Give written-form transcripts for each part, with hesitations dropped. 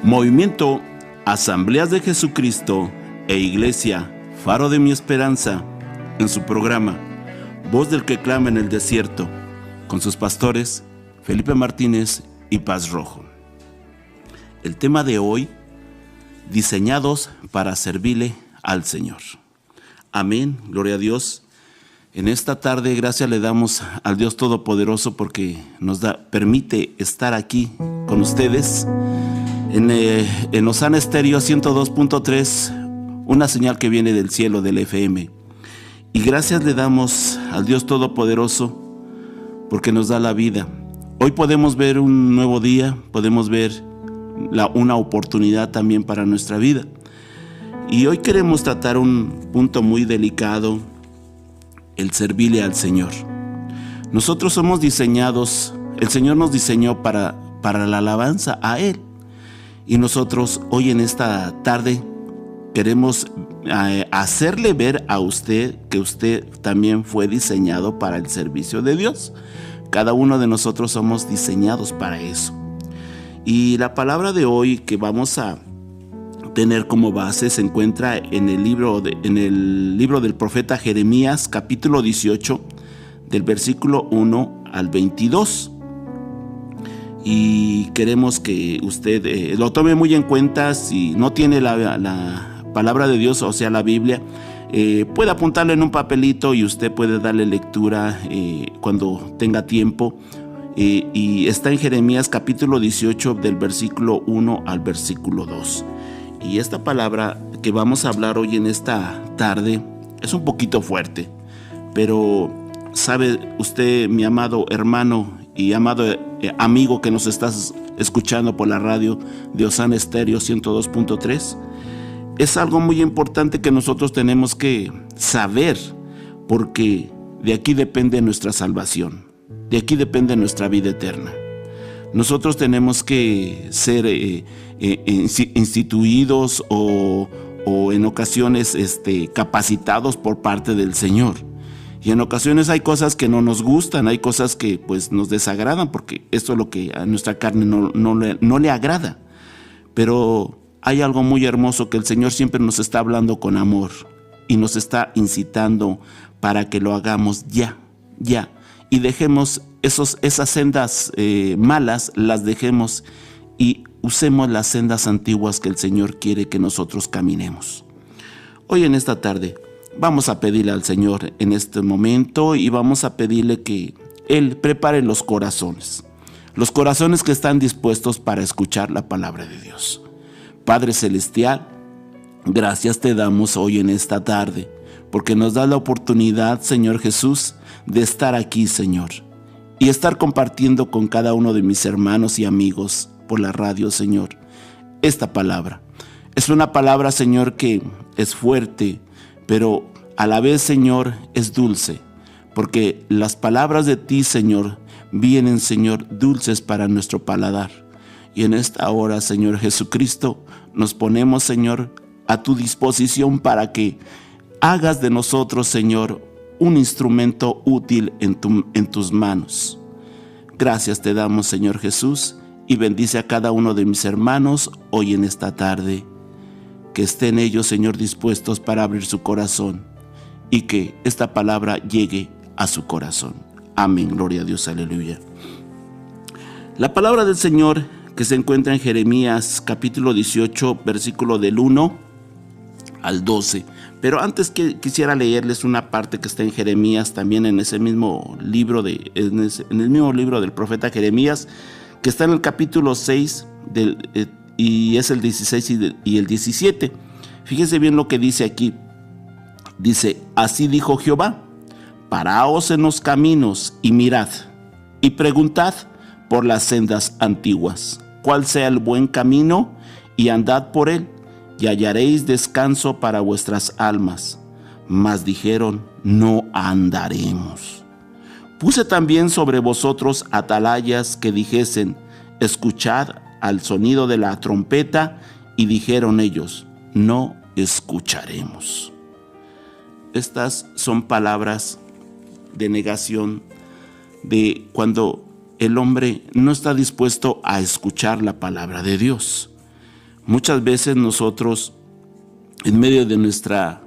Movimiento Asambleas de Jesucristo e Iglesia Faro de mi Esperanza, en su programa Voz del que clama en el desierto, con sus pastores Felipe Martínez y Paz Rojo. El tema de hoy: diseñados para servirle al Señor. Amén, gloria a Dios. En esta tarde, gracias le damos al Dios Todopoderoso porque nos permite estar aquí con ustedes en Osana Estéreo 102.3, una señal que viene del cielo, del FM. Y gracias le damos al Dios Todopoderoso porque nos da la vida. Hoy podemos ver un nuevo día, podemos ver una oportunidad también para nuestra vida. Y hoy queremos tratar un punto muy delicado: el servirle al Señor. Nosotros somos diseñados, el Señor nos diseñó para la alabanza a Él. Y nosotros hoy en esta tarde queremos hacerle ver a usted que usted también fue diseñado para el servicio de Dios. Cada uno de nosotros somos diseñados para eso. Y la palabra de hoy que vamos a tener como base se encuentra en el libro del profeta Jeremías, capítulo 18, del versículo 1 al 22. Y queremos que usted lo tome muy en cuenta. Si no tiene la palabra de Dios, o sea la Biblia, puede apuntarlo en un papelito y usted puede darle lectura cuando tenga tiempo. Y está en Jeremías capítulo 18, del versículo 1 al versículo 2. Y esta palabra que vamos a hablar hoy en esta tarde es un poquito fuerte, pero sabe usted, mi amado hermano y amado amigo que nos estás escuchando por la radio de Osana Estéreo 102.3, es algo muy importante que nosotros tenemos que saber, porque de aquí depende nuestra salvación, de aquí depende nuestra vida eterna. Nosotros tenemos que ser instituidos o en ocasiones capacitados por parte del Señor. Y en ocasiones hay cosas que no nos gustan, hay cosas que pues nos desagradan, porque esto es lo que a nuestra carne no le agrada. Pero hay algo muy hermoso que el Señor siempre nos está hablando con amor y nos está incitando para que lo hagamos ya. Y dejemos esas sendas malas, las dejemos y usemos las sendas antiguas que el Señor quiere que nosotros caminemos. Hoy en esta tarde vamos a pedirle al Señor en este momento y vamos a pedirle que Él prepare los corazones que están dispuestos para escuchar la palabra de Dios. Padre Celestial, gracias te damos hoy en esta tarde, porque nos da la oportunidad, Señor Jesús, de estar aquí, Señor, y estar compartiendo con cada uno de mis hermanos y amigos por la radio, Señor, esta palabra. Es una palabra, Señor, que es fuerte, pero a la vez, Señor, es dulce, porque las palabras de ti, Señor, vienen, Señor, dulces para nuestro paladar. Y en esta hora, Señor Jesucristo, nos ponemos, Señor, a tu disposición para que hagas de nosotros, Señor, un instrumento útil en tus manos. Gracias te damos, Señor Jesús, y bendice a cada uno de mis hermanos hoy en esta tarde. Que estén ellos, Señor, dispuestos para abrir su corazón y que esta palabra llegue a su corazón. Amén, gloria a Dios, aleluya. La palabra del Señor que se encuentra en Jeremías capítulo 18, versículo del 1 al 12. Pero antes que quisiera leerles una parte que está en Jeremías, también en ese mismo libro en el mismo libro del profeta Jeremías, que está en el capítulo 6 y es el 16 y el 17. Fíjense bien lo que dice aquí. Dice: así dijo Jehová, paraos en los caminos y mirad, y preguntad por las sendas antiguas, cuál sea el buen camino, y andad por él, y hallaréis descanso para vuestras almas. Mas dijeron: no andaremos. Puse también sobre vosotros atalayas que dijesen: escuchad al sonido de la trompeta, y dijeron ellos: no escucharemos. Estas son palabras de negación, de cuando el hombre no está dispuesto a escuchar la palabra de Dios. Muchas veces nosotros, en medio de nuestra,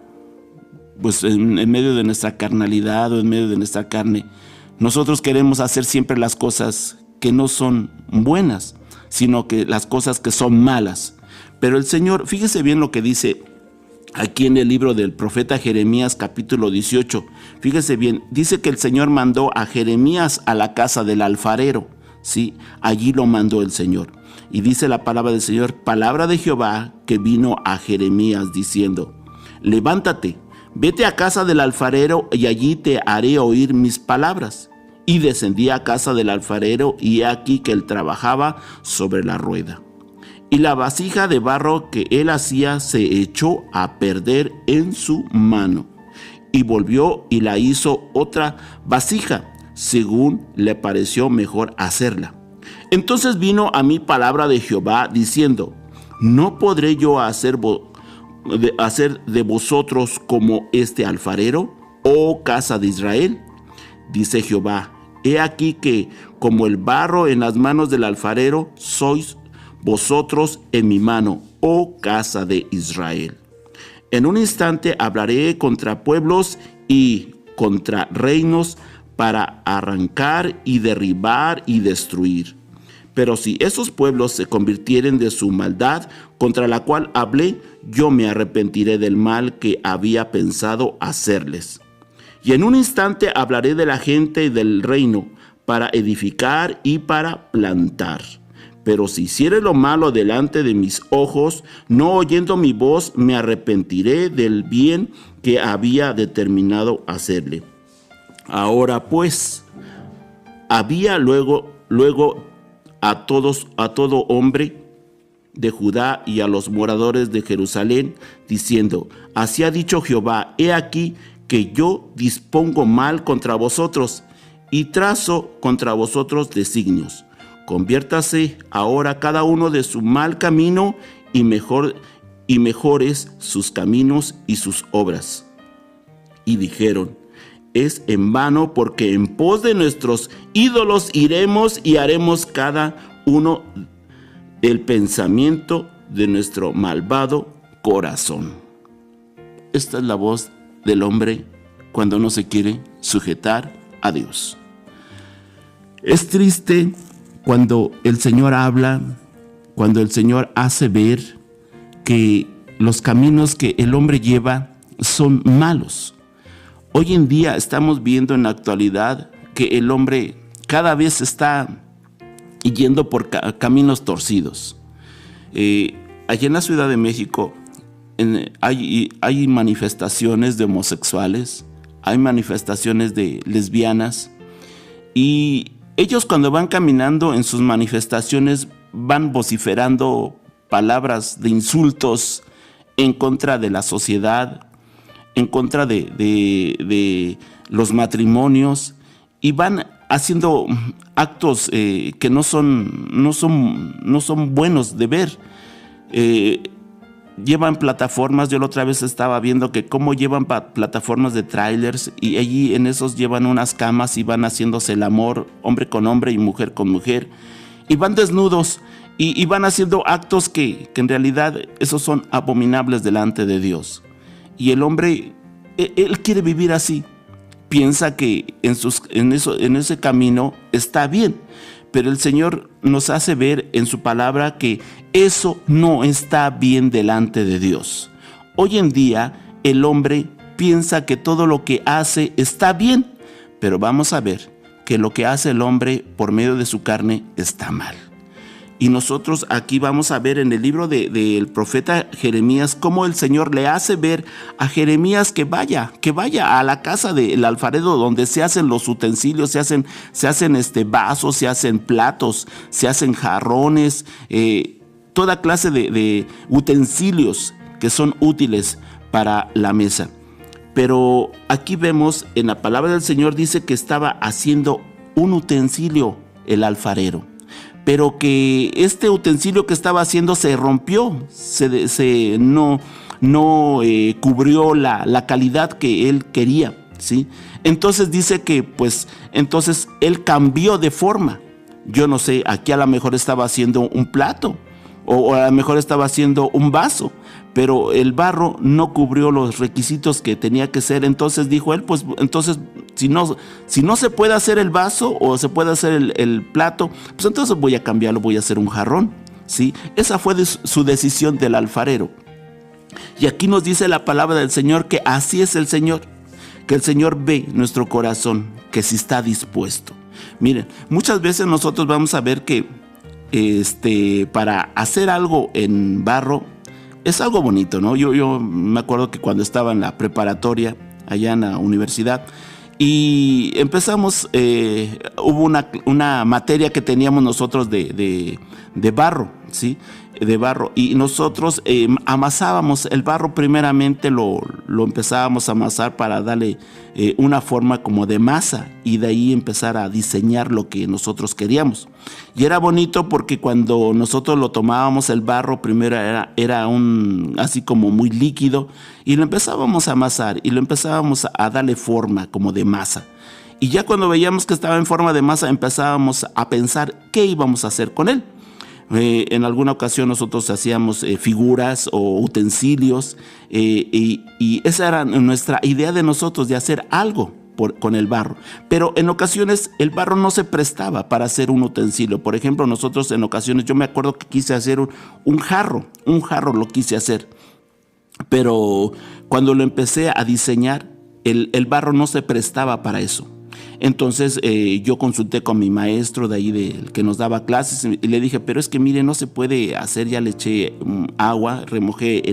en medio de nuestra carnalidad o en medio de nuestra carne, nosotros queremos hacer siempre las cosas que no son buenas, sino que las cosas que son malas. Pero el Señor, fíjese bien lo que dice aquí en el libro del profeta Jeremías, capítulo 18. Fíjese bien, dice que el Señor mandó a Jeremías a la casa del alfarero. Sí, allí lo mandó el Señor. Y dice la palabra del Señor, palabra de Jehová que vino a Jeremías diciendo: levántate, vete a casa del alfarero y allí te haré oír mis palabras. Y descendí a casa del alfarero y he aquí que él trabajaba sobre la rueda. Y la vasija de barro que él hacía se echó a perder en su mano. Y volvió y la hizo otra vasija, según le pareció mejor hacerla. Entonces vino a mí palabra de Jehová diciendo: ¿no podré yo hacer de vosotros como este alfarero, oh casa de Israel? Dice Jehová: he aquí que como el barro en las manos del alfarero sois vosotros en mi mano, oh casa de Israel. En un instante hablaré contra pueblos y contra reinos para arrancar y derribar y destruir. Pero si esos pueblos se convirtieren de su maldad contra la cual hablé, yo me arrepentiré del mal que había pensado hacerles. Y en un instante hablaré de la gente y del reino para edificar y para plantar. Pero si hiciere lo malo delante de mis ojos, no oyendo mi voz, me arrepentiré del bien que había determinado hacerle. Ahora pues, había luego a todo hombre de Judá y a los moradores de Jerusalén, diciendo: así ha dicho Jehová, he aquí que yo dispongo mal contra vosotros y trazo contra vosotros designios. Conviértase ahora cada uno de su mal camino y mejores sus caminos y sus obras. Y dijeron: es en vano, porque en pos de nuestros ídolos iremos y haremos cada uno el pensamiento de nuestro malvado corazón. Esta es la voz del hombre cuando no se quiere sujetar a Dios. Es triste cuando el Señor habla, cuando el Señor hace ver que los caminos que el hombre lleva son malos. Hoy en día estamos viendo en la actualidad que el hombre cada vez está yendo por caminos torcidos. Allí en la Ciudad de México hay manifestaciones de homosexuales, hay manifestaciones de lesbianas, y ellos cuando van caminando en sus manifestaciones van vociferando palabras de insultos en contra de la sociedad, en contra de los matrimonios, y van haciendo actos que no son buenos de ver. Llevan plataformas, yo la otra vez estaba viendo que cómo llevan plataformas de trailers, y allí en esos llevan unas camas y van haciéndose el amor, hombre con hombre y mujer con mujer, y van desnudos y van haciendo actos que en realidad esos son abominables delante de Dios. Y el hombre, él quiere vivir así, piensa que en ese camino está bien, pero el Señor nos hace ver en su palabra que eso no está bien delante de Dios. Hoy en día el hombre piensa que todo lo que hace está bien, pero vamos a ver que lo que hace el hombre por medio de su carne está mal. Y nosotros aquí vamos a ver en el libro del profeta Jeremías cómo el Señor le hace ver a Jeremías que vaya a la casa del alfarero donde se hacen los utensilios, se hacen vasos, se hacen platos, se hacen jarrones, toda clase de utensilios que son útiles para la mesa. Pero aquí vemos en la palabra del Señor, dice que estaba haciendo un utensilio el alfarero, pero que este utensilio que estaba haciendo se rompió, no cubrió la calidad que él quería, ¿sí? Entonces dice que entonces él cambió de forma. Yo no sé, aquí a lo mejor estaba haciendo un plato, o a lo mejor estaba haciendo un vaso, pero el barro no cubrió los requisitos que tenía que ser. Entonces dijo él, pues entonces si no se puede hacer el vaso o se puede hacer el plato, pues entonces voy a cambiarlo, voy a hacer un jarrón, ¿sí? Esa fue su decisión del alfarero. Y aquí nos dice la palabra del Señor que así es el Señor, que el Señor ve nuestro corazón, que si está dispuesto. Miren, muchas veces nosotros vamos a ver que para hacer algo en barro es algo bonito, ¿no? Yo me acuerdo que cuando estaba en la preparatoria, allá en la universidad, y empezamos, hubo una materia que teníamos nosotros de barro, ¿sí? De barro, y nosotros amasábamos el barro. Primeramente lo empezábamos a amasar para darle una forma como de masa, y de ahí empezar a diseñar lo que nosotros queríamos. Y era bonito porque cuando nosotros lo tomábamos, el barro primero era así como muy líquido, y lo empezábamos a amasar y lo empezábamos a darle forma como de masa. Y ya cuando veíamos que estaba en forma de masa, empezábamos a pensar qué íbamos a hacer con él. En alguna ocasión nosotros hacíamos figuras o utensilios, y esa era nuestra idea de nosotros, de hacer algo con el barro. Pero en ocasiones el barro no se prestaba para hacer un utensilio. Por ejemplo, nosotros en ocasiones, yo me acuerdo que quise hacer un jarro lo quise hacer, pero cuando lo empecé a diseñar, el barro no se prestaba para eso. Entonces yo consulté con mi maestro de ahí, del que nos daba clases, y le dije, pero es que mire, no se puede hacer. Ya le eché agua, remojé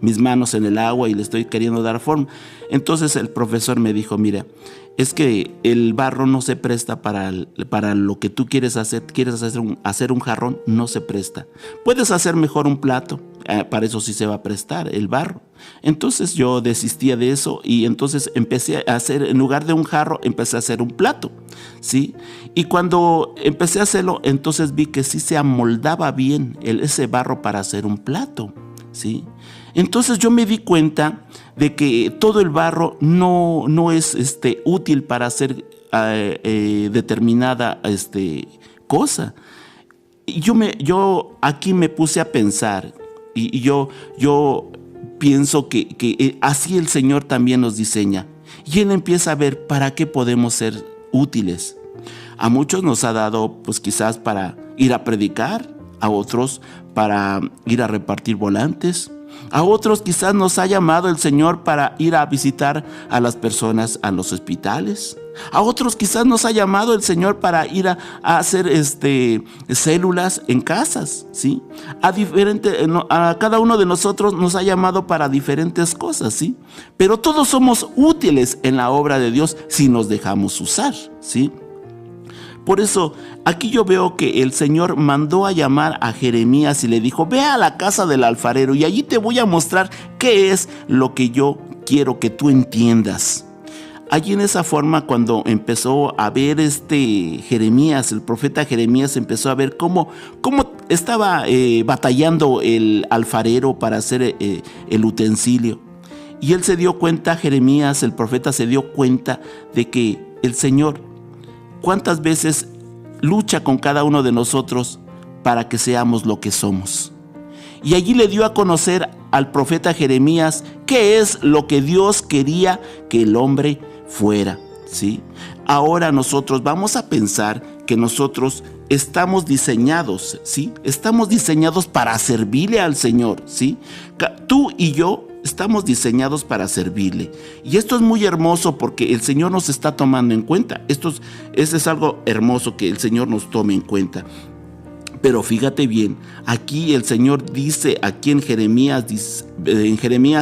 mis manos en el agua y le estoy queriendo dar forma. Entonces el profesor me dijo, mira, es que el barro no se presta para lo que tú quieres hacer. Quieres hacer un jarrón, no se presta. Puedes hacer mejor un plato, para eso sí se va a prestar el barro. Entonces yo desistía de eso, y entonces empecé a hacer, en lugar de un jarro, empecé a hacer un plato, ¿sí? Y cuando empecé a hacerlo, entonces vi que sí se amoldaba bien ese barro para hacer un plato, ¿sí? Entonces yo me di cuenta de que todo el barro no es útil para hacer determinada cosa. Y yo aquí me puse a pensar, y yo pienso que así el Señor también nos diseña, y Él empieza a ver para qué podemos ser útiles. A muchos nos ha dado, pues quizás para ir a predicar, a otros para ir a repartir volantes, a otros quizás nos ha llamado el Señor para ir a visitar a las personas a los hospitales. A otros quizás nos ha llamado el Señor para ir a hacer células en casas, ¿sí? A cada uno de nosotros nos ha llamado para diferentes cosas, ¿sí? Pero todos somos útiles en la obra de Dios si nos dejamos usar, ¿sí? Por eso, aquí yo veo que el Señor mandó a llamar a Jeremías y le dijo, ve a la casa del alfarero y allí te voy a mostrar qué es lo que yo quiero que tú entiendas. Allí en esa forma, cuando empezó a ver Jeremías, el profeta Jeremías empezó a ver cómo estaba batallando el alfarero para hacer el utensilio. Y él se dio cuenta, Jeremías, el profeta, se dio cuenta de que el Señor, ¿cuántas veces lucha con cada uno de nosotros para que seamos lo que somos? Y allí le dio a conocer al profeta Jeremías qué es lo que Dios quería que el hombre fuera, ¿sí? Ahora nosotros vamos a pensar que nosotros estamos diseñados, ¿sí? Estamos diseñados para servirle al Señor, ¿sí? Tú y yo estamos diseñados para servirle. Y esto es muy hermoso porque el Señor nos está tomando en cuenta. Eso es algo hermoso, que el Señor nos tome en cuenta. Pero fíjate bien, aquí el Señor dice, aquí en Jeremías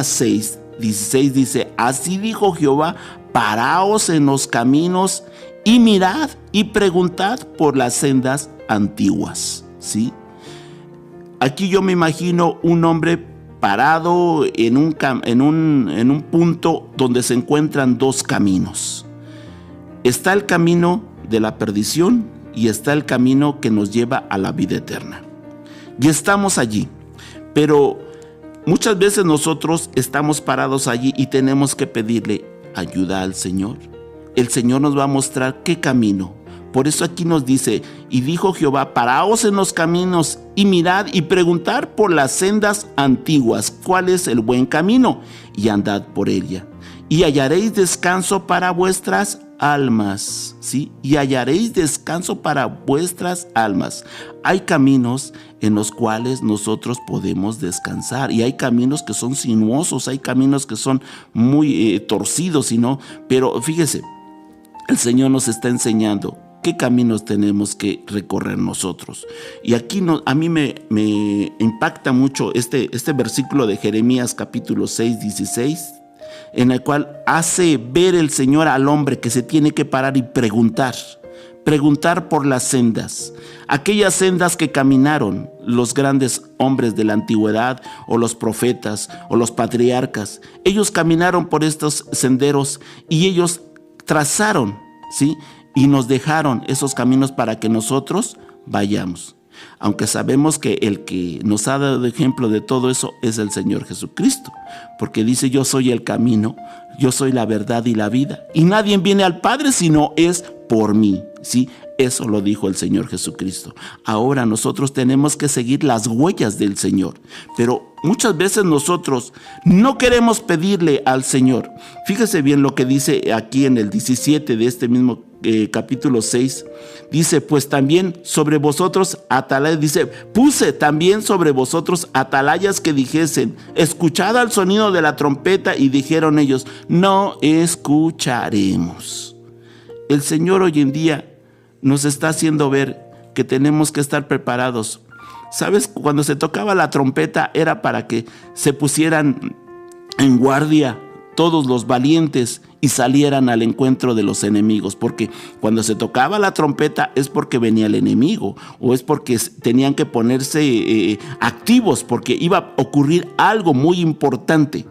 6, 16 dice, así dijo Jehová, paraos en los caminos y mirad y preguntad por las sendas antiguas, ¿sí? Aquí yo me imagino un hombre parado en un punto donde se encuentran dos caminos. Está el camino de la perdición y está el camino que nos lleva a la vida eterna. Y estamos allí, pero muchas veces nosotros estamos parados allí y tenemos que pedirle ayuda al Señor. El Señor nos va a mostrar qué camino, Por eso aquí nos dice: y dijo Jehová, paraos en los caminos y mirad y preguntad por las sendas antiguas, cuál es el buen camino, y andad por ella, y hallaréis descanso para vuestras almas, ¿sí? Y hallaréis descanso para vuestras almas. Hay caminos en los cuales nosotros podemos descansar, y hay caminos que son sinuosos, hay caminos que son muy torcidos, pero fíjese, el Señor nos está enseñando qué caminos tenemos que recorrer nosotros. Y aquí a mí me impacta mucho este versículo de Jeremías capítulo 6, 16, en el cual hace ver el Señor al hombre que se tiene que parar y preguntar por las sendas, aquellas sendas que caminaron los grandes hombres de la antigüedad, o los profetas, o los patriarcas. Ellos caminaron por estos senderos y ellos trazaron, ¿sí? Y nos dejaron esos caminos para que nosotros vayamos. Aunque sabemos que el que nos ha dado ejemplo de todo eso es el Señor Jesucristo, porque dice: yo soy el camino, yo soy la verdad y la vida, y nadie viene al Padre sino es por mí, ¿sí? Eso lo dijo el Señor Jesucristo. Ahora nosotros tenemos que seguir las huellas del Señor, pero muchas veces nosotros no queremos pedirle al Señor. Fíjese bien lo que dice aquí en el 17 de este mismo capítulo 6. Dice: pues también sobre vosotros atalayas, dice, puse también sobre vosotros atalayas que dijesen: escuchad al sonido de la trompeta, y dijeron ellos: no escucharemos. El Señor hoy en día nos está haciendo ver que tenemos que estar preparados. ¿Sabes? Cuando se tocaba la trompeta era para que se pusieran en guardia todos los valientes y salieran al encuentro de los enemigos, porque cuando se tocaba la trompeta es porque venía el enemigo, o es porque tenían que ponerse activos, porque iba a ocurrir algo muy importante.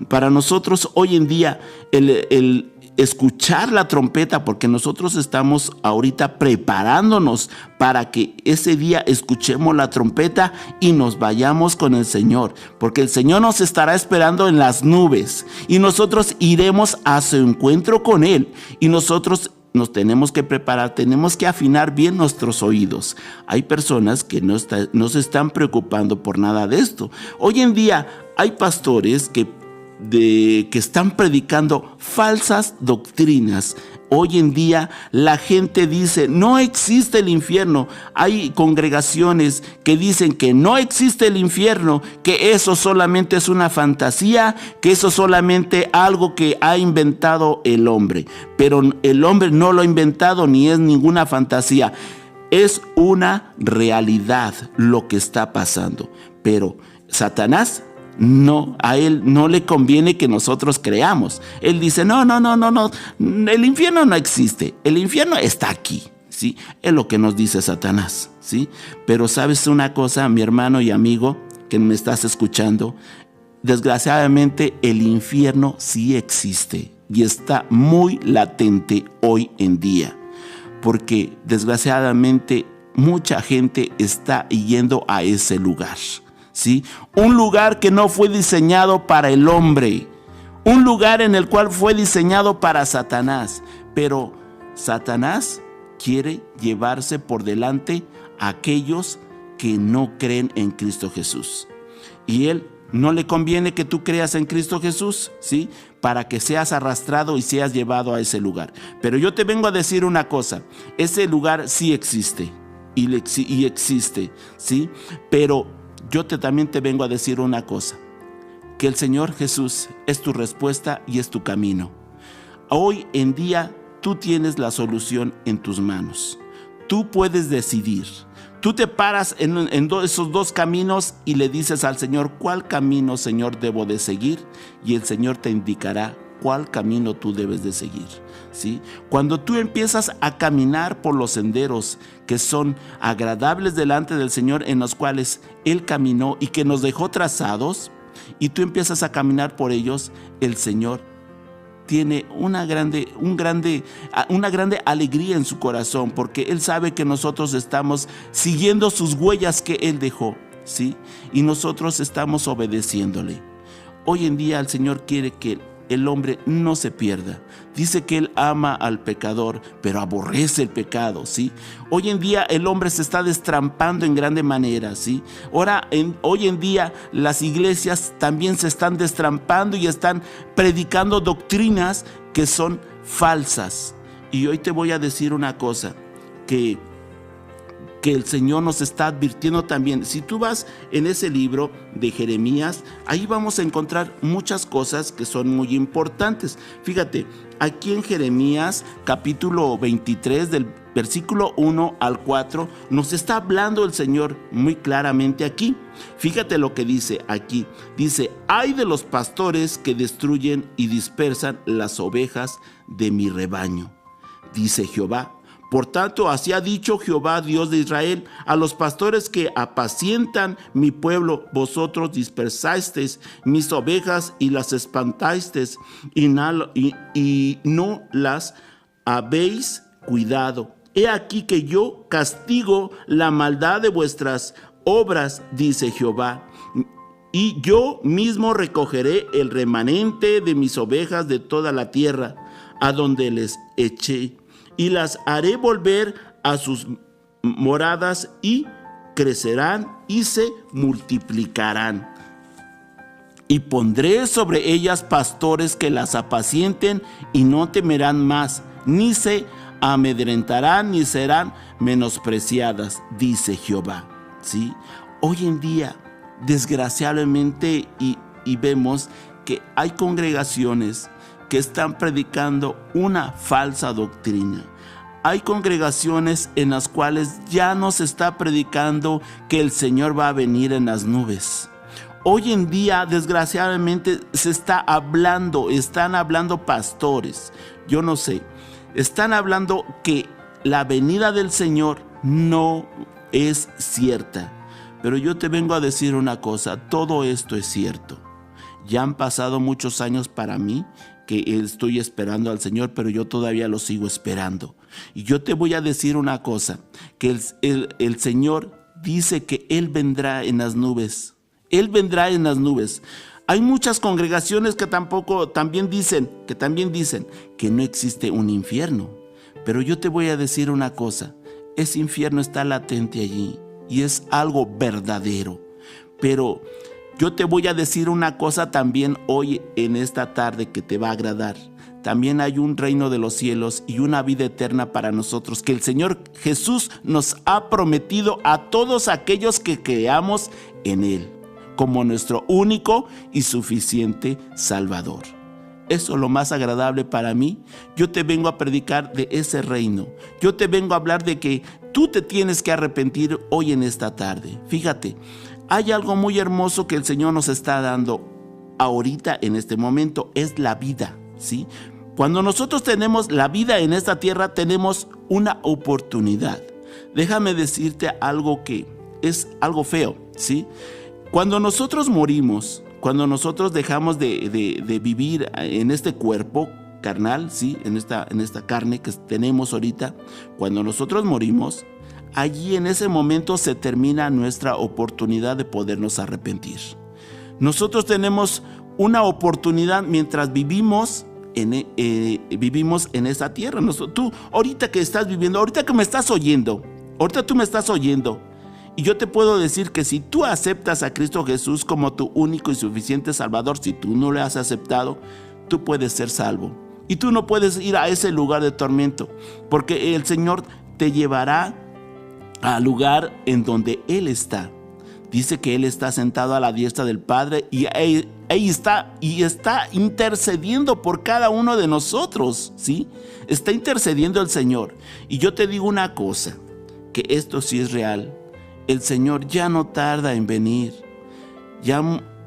Para nosotros hoy en día el escuchar la trompeta, porque nosotros estamos ahorita preparándonos para que ese día escuchemos la trompeta y nos vayamos con el Señor, porque el Señor nos estará esperando en las nubes y nosotros iremos a su encuentro con Él, y nosotros nos tenemos que preparar, tenemos que afinar bien nuestros oídos. Hay personas que no se están preocupando por nada de esto. Hoy en día hay pastores que están predicando falsas doctrinas. Hoy en día la gente dice: no existe el infierno. Hay congregaciones que dicen que no existe el infierno, que eso solamente es una fantasía, que eso solamente algo que ha inventado el hombre. Pero el hombre no lo ha inventado, ni es ninguna fantasía. Es una realidad lo que está pasando. Pero Satanás, no, a él no le conviene que nosotros creamos. Él dice: no, el infierno no existe, el infierno está aquí, ¿sí? Es lo que nos dice Satanás, ¿sí? Pero ¿sabes una cosa, mi hermano y amigo que me estás escuchando? Desgraciadamente el infierno sí existe y está muy latente hoy en día, porque desgraciadamente mucha gente está yendo a ese lugar, ¿sí? Un lugar que no fue diseñado para el hombre, un lugar en el cual fue diseñado para Satanás, pero Satanás quiere llevarse por delante a aquellos que no creen en Cristo Jesús, y él no le conviene que tú creas en Cristo Jesús, ¿sí? Para que seas arrastrado y seas llevado a ese lugar. Pero yo te vengo a decir una cosa: ese lugar sí existe y existe, ¿sí? Pero yo también te vengo a decir una cosa: que el Señor Jesús es tu respuesta y es tu camino. Hoy en día tú tienes la solución en tus manos. Tú puedes decidir. Tú te paras en esos dos caminos y le dices al Señor: ¿cuál camino, Señor, debo de seguir? Y el Señor te indicará cuál camino tú debes de seguir, ¿sí? Cuando tú empiezas a caminar por los senderos que son agradables delante del Señor, en los cuales Él caminó y que nos dejó trazados, y tú empiezas a caminar por ellos, el Señor tiene una grande alegría en su corazón, porque Él sabe que nosotros estamos siguiendo sus huellas que Él dejó, ¿sí? Y nosotros estamos obedeciéndole. Hoy en día el Señor quiere que el hombre no se pierda. Dice que Él ama al pecador, pero aborrece el pecado, ¿sí? Hoy en día el hombre se está destrampando en grande manera, ¿sí? Hoy en día las iglesias también se están destrampando y están predicando doctrinas que son falsas. Y hoy te voy a decir una cosa, que el Señor nos está advirtiendo también. Si tú vas en ese libro de Jeremías, ahí vamos a encontrar muchas cosas que son muy importantes. Fíjate, aquí en Jeremías capítulo 23 del versículo 1 al 4 nos está hablando el Señor muy claramente aquí. Fíjate lo que dice aquí. Dice: ay de los pastores que destruyen y dispersan las ovejas de mi rebaño, dice Jehová. Por tanto, así ha dicho Jehová, Dios de Israel, a los pastores que apacientan mi pueblo: vosotros dispersasteis mis ovejas y las espantasteis, y no las habéis cuidado. He aquí que yo castigo la maldad de vuestras obras, dice Jehová, y yo mismo recogeré el remanente de mis ovejas de toda la tierra, a donde les eché, y las haré volver a sus moradas, y crecerán y se multiplicarán. Y pondré sobre ellas pastores que las apacienten, y no temerán más, ni se amedrentarán, ni serán menospreciadas, dice Jehová. ¿Sí? Hoy en día, desgraciadamente, y vemos que hay congregaciones que están predicando una falsa doctrina. Hay congregaciones en las cuales ya no se está predicando que el Señor va a venir en las nubes. Hoy en día, desgraciadamente, están hablando pastores, yo no sé, están hablando que la venida del Señor no es cierta. Pero yo te vengo a decir una cosa: todo esto es cierto. Ya han pasado muchos años para mí que estoy esperando al Señor, pero yo todavía lo sigo esperando. Y yo te voy a decir una cosa, que el Señor dice que Él vendrá en las nubes. Él vendrá en las nubes. Hay muchas congregaciones que también dicen que no existe un infierno. Pero yo te voy a decir una cosa: ese infierno está latente allí y es algo verdadero. Pero yo te voy a decir una cosa también hoy en esta tarde que te va a agradar. También hay un reino de los cielos y una vida eterna para nosotros, que el Señor Jesús nos ha prometido a todos aquellos que creamos en Él, como nuestro único y suficiente Salvador. Eso es lo más agradable para mí. Yo te vengo a predicar de ese reino. Yo te vengo a hablar de que tú te tienes que arrepentir hoy en esta tarde. Fíjate, hay algo muy hermoso que el Señor nos está dando ahorita en este momento, es la vida, ¿sí? Cuando nosotros tenemos la vida en esta tierra, tenemos una oportunidad. Déjame decirte algo que es algo feo, ¿sí? Cuando nosotros morimos, cuando nosotros dejamos de vivir en este cuerpo carnal, ¿sí? en esta carne que tenemos ahorita, cuando nosotros morimos, allí en ese momento se termina nuestra oportunidad de podernos arrepentir. Nosotros tenemos una oportunidad mientras vivimos en esta tierra. Tú ahorita que estás viviendo, ahorita que me estás oyendo, ahorita tú me estás oyendo, y yo te puedo decir que si tú aceptas a Cristo Jesús como tu único y suficiente Salvador, si tú no le has aceptado, tú puedes ser salvo. Y tú no puedes ir a ese lugar de tormento, porque el Señor te llevará al lugar en donde Él está. Dice que Él está sentado a la diestra del Padre y ahí está intercediendo por cada uno de nosotros, ¿sí? Está intercediendo el Señor. Y yo te digo una cosa, que esto sí es real. El Señor ya no tarda en venir. Ya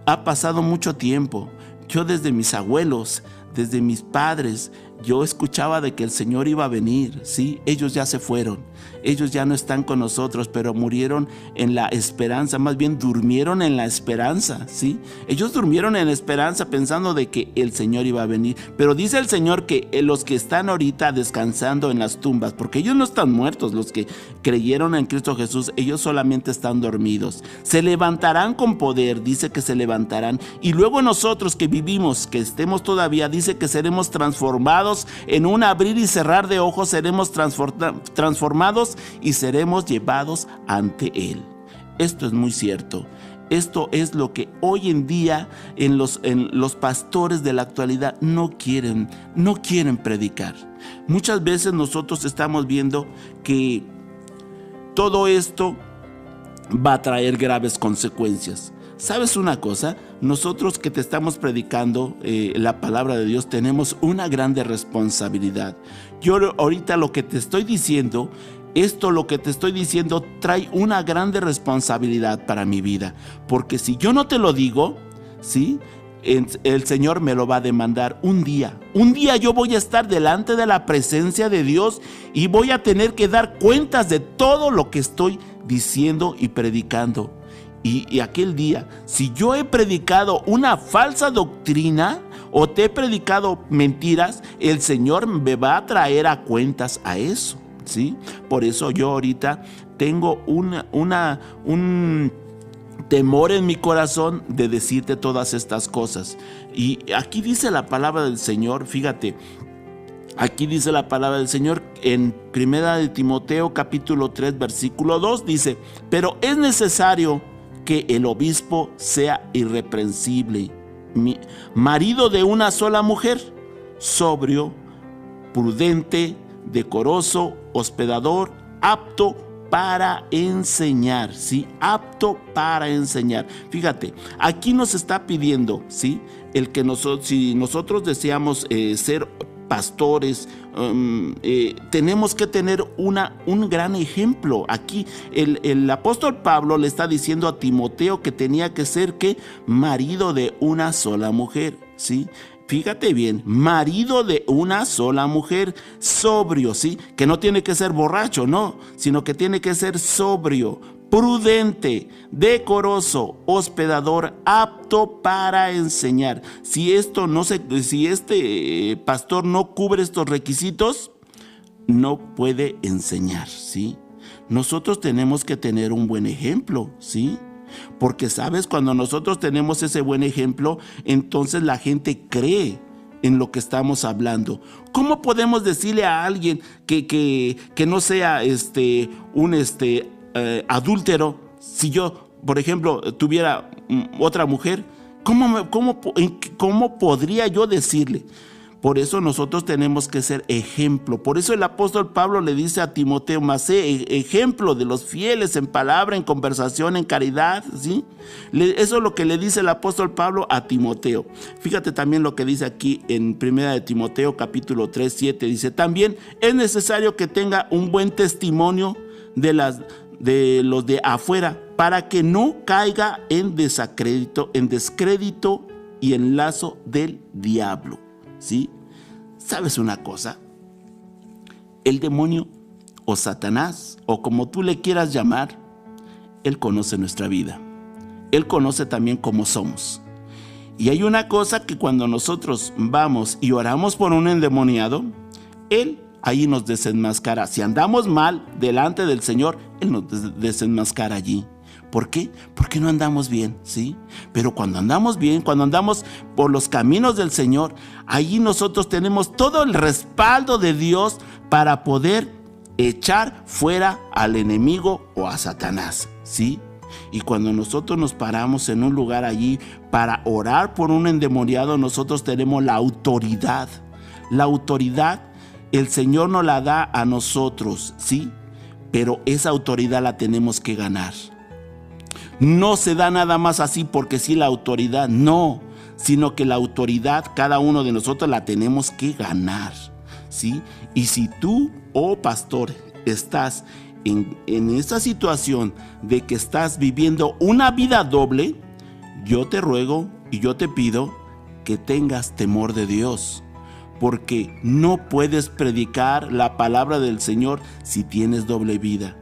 ha pasado mucho tiempo. Yo desde mis abuelos, desde mis padres, yo escuchaba de que el Señor iba a venir, ¿sí? Ellos ya se fueron. Ellos ya no están con nosotros, pero murieron en la esperanza, más bien durmieron en la esperanza, ¿sí? Ellos durmieron en la esperanza pensando de que el Señor iba a venir. Pero dice el Señor que los que están ahorita descansando en las tumbas, porque ellos no están muertos, los que creyeron en Cristo Jesús, ellos solamente están dormidos. Se levantarán con poder, dice que se levantarán. Y luego nosotros que vivimos, que estemos todavía, dice que seremos transformados en un abrir y cerrar de ojos, seremos transformados y seremos llevados ante Él. Esto es muy cierto. Esto es lo que hoy en día en los pastores de la actualidad no quieren predicar. Muchas veces nosotros estamos viendo que todo esto va a traer graves consecuencias. ¿Sabes una cosa? Nosotros que te estamos predicando la palabra de Dios tenemos una grande responsabilidad. Yo ahorita lo que te estoy diciendo, lo que te estoy diciendo trae una grande responsabilidad para mi vida. Porque si yo no te lo digo, ¿sí?, el Señor me lo va a demandar un día. Un día yo voy a estar delante de la presencia de Dios y voy a tener que dar cuentas de todo lo que estoy diciendo y predicando. Y aquel día, si yo he predicado una falsa doctrina o te he predicado mentiras, el Señor me va a traer a cuentas a eso, ¿sí? Por eso yo ahorita tengo un temor en mi corazón de decirte todas estas cosas. Y aquí dice la palabra del Señor, fíjate. Aquí dice la palabra del Señor en 1 Timoteo capítulo 3 versículo 2, dice: pero es necesario que el obispo sea irreprensible, marido de una sola mujer, sobrio, prudente, decoroso, hospedador, apto para enseñar, ¿sí? Apto para enseñar. Fíjate, aquí nos está pidiendo, ¿sí?, el que si nosotros deseamos ser pastores, tenemos que tener un gran ejemplo. Aquí el apóstol Pablo le está diciendo a Timoteo que tenía que ser ¿qué? Marido de una sola mujer, ¿sí? Fíjate bien, marido de una sola mujer, sobrio, ¿sí? Que no tiene que ser borracho, no, sino que tiene que ser sobrio, prudente, decoroso, hospedador, apto para enseñar. Si este pastor no cubre estos requisitos, no puede enseñar, ¿sí? Nosotros tenemos que tener un buen ejemplo, ¿sí? Porque, ¿sabes? Cuando nosotros tenemos ese buen ejemplo, entonces la gente cree en lo que estamos hablando. ¿Cómo podemos decirle a alguien que no sea un adúltero, si yo, por ejemplo, tuviera otra mujer? ¿Cómo podría yo decirle? Por eso nosotros tenemos que ser ejemplo. Por eso el apóstol Pablo le dice a Timoteo: mas sé ejemplo de los fieles en palabra, en conversación, en caridad, ¿sí? Eso es lo que le dice el apóstol Pablo a Timoteo. Fíjate también lo que dice aquí en 1 Timoteo capítulo 3, 7. Dice: también es necesario que tenga un buen testimonio de los de afuera, para que no caiga en descrédito y en lazo del diablo, ¿sí? ¿Sabes una cosa? El demonio o Satanás, o como tú le quieras llamar, él conoce nuestra vida. Él conoce también cómo somos. Y hay una cosa que cuando nosotros vamos y oramos por un endemoniado, él ahí nos desenmascara. Si andamos mal delante del Señor, él nos desenmascara allí. ¿Por qué? Porque no andamos bien, ¿sí? Pero cuando andamos bien, cuando andamos por los caminos del Señor, allí nosotros tenemos todo el respaldo de Dios para poder echar fuera al enemigo o a Satanás, ¿sí? Y cuando nosotros nos paramos en un lugar allí para orar por un endemoniado, nosotros tenemos la autoridad. La autoridad el Señor nos la da a nosotros, ¿sí? Pero esa autoridad la tenemos que ganar. No se da nada más así porque sí la autoridad, no, sino que la autoridad cada uno de nosotros la tenemos que ganar, ¿sí? Y si tú, pastor, estás en esta situación de que estás viviendo una vida doble, yo te ruego y yo te pido que tengas temor de Dios, porque no puedes predicar la palabra del Señor si tienes doble vida.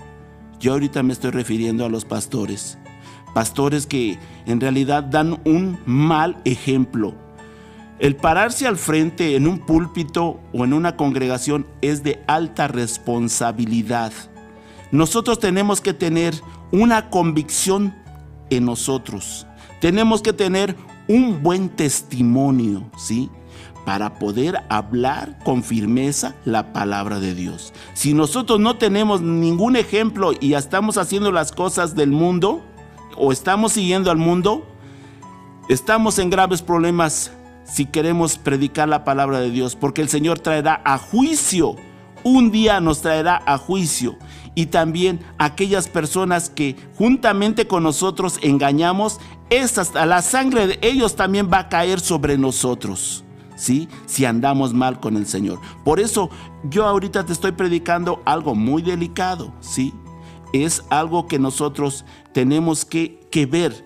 Yo ahorita me estoy refiriendo a los pastores que en realidad dan un mal ejemplo. El pararse al frente en un púlpito o en una congregación es de alta responsabilidad. Nosotros tenemos que tener una convicción en nosotros. Tenemos que tener un buen testimonio, ¿sí?, para poder hablar con firmeza la palabra de Dios. Si nosotros no tenemos ningún ejemplo y ya estamos haciendo las cosas del mundo o estamos siguiendo al mundo, estamos en graves problemas si queremos predicar la palabra de Dios, porque el Señor traerá a juicio. Un día nos traerá a juicio, y también aquellas personas que juntamente con nosotros engañamos, la sangre de ellos también va a caer sobre nosotros, ¿sí?, si andamos mal con el Señor. Por eso yo ahorita te estoy predicando algo muy delicado, ¿sí? Es algo que nosotros tenemos que ver,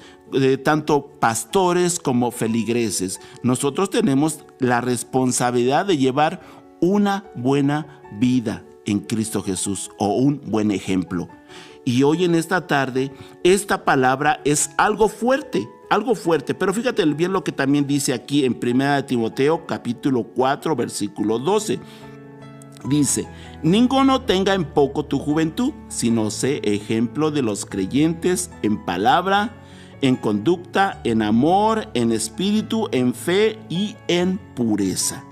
tanto pastores como feligreses. Nosotros tenemos la responsabilidad de llevar una buena vida en Cristo Jesús, o un buen ejemplo. Y hoy en esta tarde, esta palabra es algo fuerte, pero fíjate bien lo que también dice aquí en 1 Timoteo capítulo 4 versículo 12. Dice: ninguno tenga en poco tu juventud, sino sé ejemplo de los creyentes en palabra, en conducta, en amor, en espíritu, en fe y en pureza.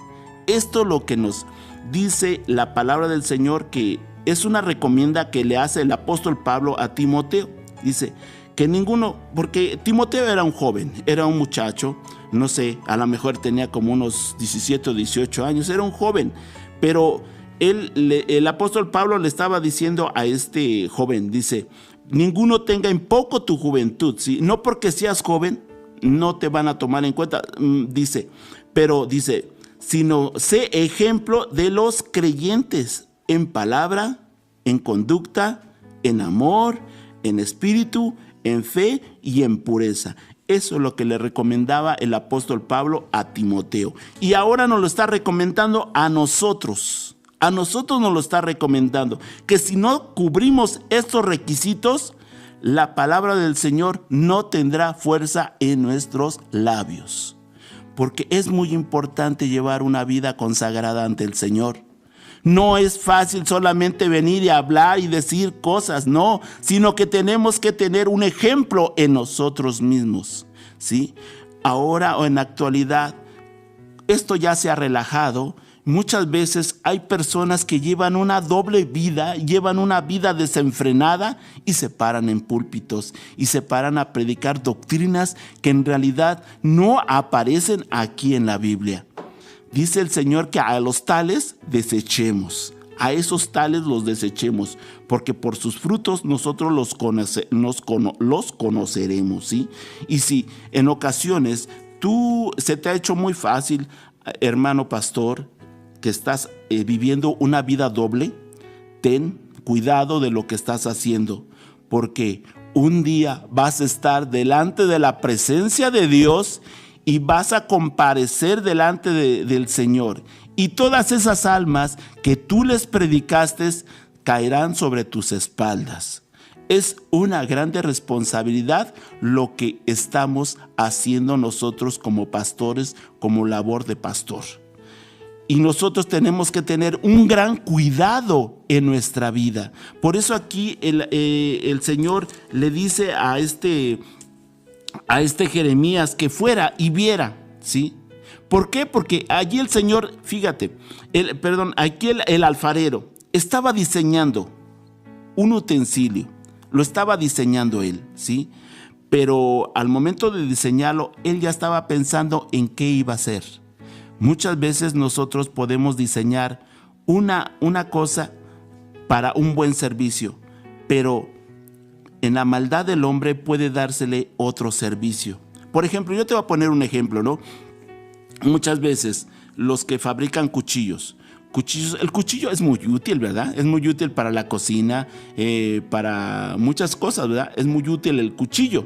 Esto es lo que nos dice la palabra del Señor, que es una recomienda que le hace el apóstol Pablo a Timoteo. Dice que ninguno, porque Timoteo era un joven, era un muchacho, no sé, a lo mejor tenía como unos 17 o 18 años, era un joven, pero el apóstol Pablo le estaba diciendo a este joven, dice: ninguno tenga en poco tu juventud, ¿sí? No porque seas joven no te van a tomar en cuenta, dice, sino sé ejemplo de los creyentes en palabra, en conducta, en amor, en espíritu, en fe y en pureza. Eso es lo que le recomendaba el apóstol Pablo a Timoteo. Y ahora nos lo está recomendando a nosotros. A nosotros nos lo está recomendando, que si no cubrimos estos requisitos, la palabra del Señor no tendrá fuerza en nuestros labios. Porque es muy importante llevar una vida consagrada ante el Señor. No es fácil solamente venir y hablar y decir cosas, no, sino que tenemos que tener un ejemplo en nosotros mismos, ¿sí? Ahora o en la actualidad, esto ya se ha relajado. Muchas veces hay personas que llevan una doble vida, llevan una vida desenfrenada y se paran en púlpitos y se paran a predicar doctrinas que en realidad no aparecen aquí en la Biblia. Dice el Señor que a los tales desechemos, a esos tales los desechemos, porque por sus frutos nosotros los conoceremos, ¿sí? Y si en ocasiones se te ha hecho muy fácil, hermano pastor, que estás viviendo una vida doble, ten cuidado de lo que estás haciendo, porque un día vas a estar delante de la presencia de Dios y vas a comparecer delante del Señor, y todas esas almas que tú les predicaste caerán sobre tus espaldas. Es una grande responsabilidad lo que estamos haciendo nosotros como pastores, como labor de pastor. Y nosotros tenemos que tener un gran cuidado en nuestra vida. Por eso aquí el Señor le dice a este Jeremías que fuera y viera, ¿sí? ¿Por qué? Porque allí el Señor, fíjate, aquí el alfarero estaba diseñando un utensilio, lo estaba diseñando él, ¿sí? Pero al momento de diseñarlo, él ya estaba pensando en qué iba a hacer. Muchas veces nosotros podemos diseñar una cosa para un buen servicio, pero en la maldad del hombre puede dársele otro servicio. Por ejemplo, yo te voy a poner un ejemplo, ¿no? Muchas veces los que fabrican cuchillos, el cuchillo es muy útil, ¿verdad? Es muy útil para la cocina, para muchas cosas, ¿verdad? Es muy útil el cuchillo.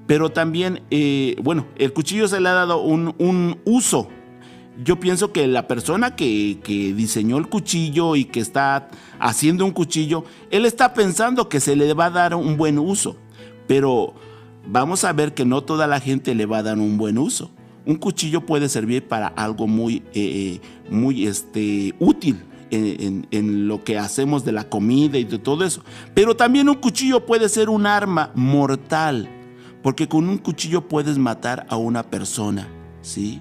Pero también, el cuchillo se le ha dado un uso. yo pienso que la persona que diseñó el cuchillo y que está haciendo un cuchillo, él está pensando que se le va a dar un buen uso, pero vamos a ver que no toda la gente le va a dar un buen uso. Un cuchillo puede servir para algo muy útil en lo que hacemos de la comida y de todo eso, pero también un cuchillo puede ser un arma mortal, porque con un cuchillo puedes matar a una persona, ¿sí?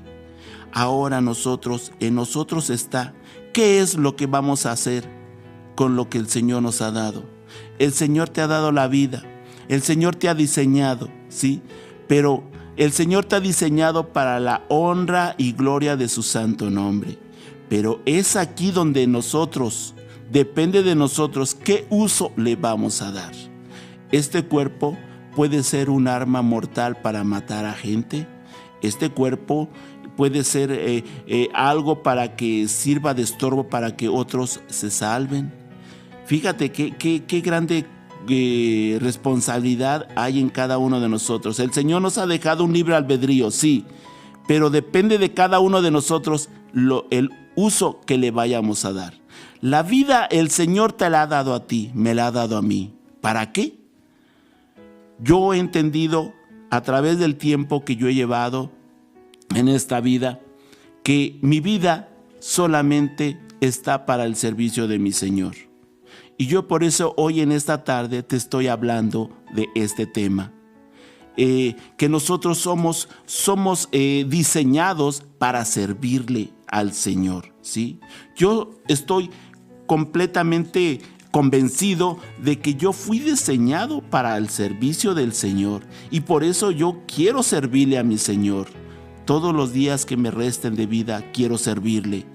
Ahora en nosotros está, ¿qué es lo que vamos a hacer con lo que el Señor nos ha dado? El Señor te ha dado la vida, el Señor te ha diseñado, ¿sí? Pero el Señor te ha diseñado para la honra y gloria de su santo nombre. Pero es aquí donde depende de nosotros qué uso le vamos a dar. Este cuerpo puede ser un arma mortal para matar a gente. Este cuerpo puede ser algo para que sirva de estorbo para que otros se salven. Fíjate qué grande responsabilidad hay en cada uno de nosotros. El Señor nos ha dejado un libre albedrío, sí, pero depende de cada uno de nosotros el uso que le vayamos a dar. La vida el Señor te la ha dado a ti, me la ha dado a mí. ¿Para qué? Yo he entendido a través del tiempo que yo he llevado en esta vida que mi vida solamente está para el servicio de mi Señor. Y yo por eso hoy en esta tarde te estoy hablando de este tema. Que nosotros somos diseñados para servirle al Señor, ¿sí? Yo estoy completamente convencido de que yo fui diseñado para el servicio del Señor y por eso yo quiero servirle a mi Señor. Todos los días que me resten de vida quiero servirle.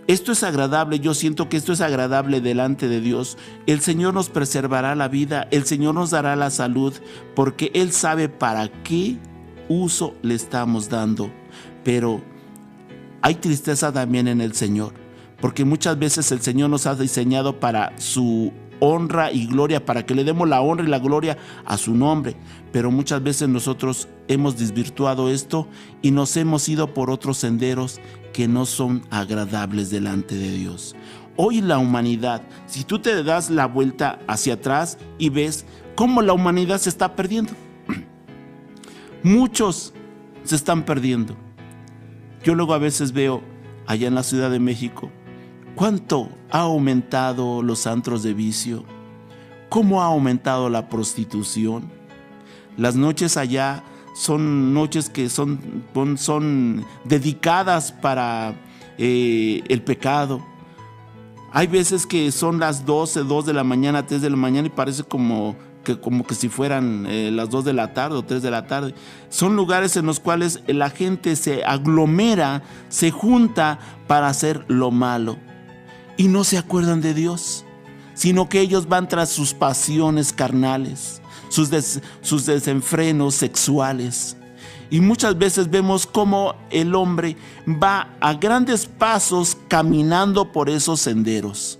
Esto es agradable, yo siento que esto es agradable delante de Dios. El Señor nos preservará la vida, el Señor nos dará la salud, porque Él sabe para qué uso le estamos dando. Pero hay tristeza también en el Señor, porque muchas veces el Señor nos ha diseñado para su honra y gloria, para que le demos la honra y la gloria a su nombre. Pero muchas veces nosotros hemos desvirtuado esto y nos hemos ido por otros senderos que no son agradables delante de Dios. Hoy la humanidad, si tú te das la vuelta hacia atrás y ves cómo la humanidad se está perdiendo, muchos se están perdiendo. Yo luego a veces veo allá en la Ciudad de México cuánto ha aumentado los antros de vicio, cómo ha aumentado la prostitución. Las noches allá son noches que son dedicadas para el pecado. Hay veces que son las 2 de la mañana, 3 de la mañana y parece como que si fueran las 2 de la tarde o 3 de la tarde. Son lugares en los cuales la gente se aglomera, se junta para hacer lo malo y no se acuerdan de Dios, sino que ellos van tras sus pasiones carnales, sus desenfrenos sexuales. Y muchas veces vemos cómo el hombre va a grandes pasos caminando por esos senderos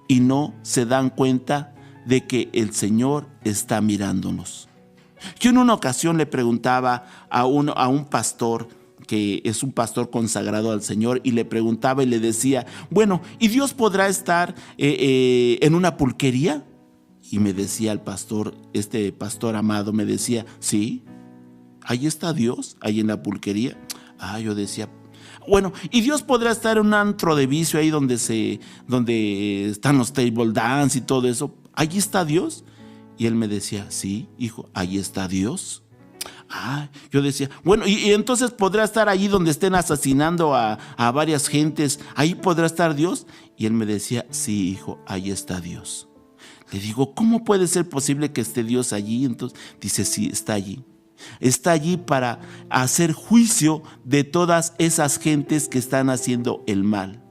y no se dan cuenta de que el Señor está mirándonos. Yo en una ocasión le preguntaba a un pastor, que es un pastor consagrado al Señor, y le preguntaba y le decía, bueno, ¿y Dios podrá estar en una pulquería? Y me decía el pastor, este pastor amado, me decía, sí, ahí está Dios, ahí en la pulquería. Yo decía, bueno, ¿y Dios podrá estar en un antro de vicio ahí donde están los table dance y todo eso? ¿Allí está Dios? Y él me decía, sí, hijo, ahí está Dios. Yo decía, bueno, y entonces podrá estar allí donde estén asesinando a varias gentes, ¿ahí podrá estar Dios? Y él me decía, sí, hijo, ahí está Dios. Le digo, ¿cómo puede ser posible que esté Dios allí? Entonces dice, sí, está allí. Está allí para hacer juicio de todas esas gentes que están haciendo el mal.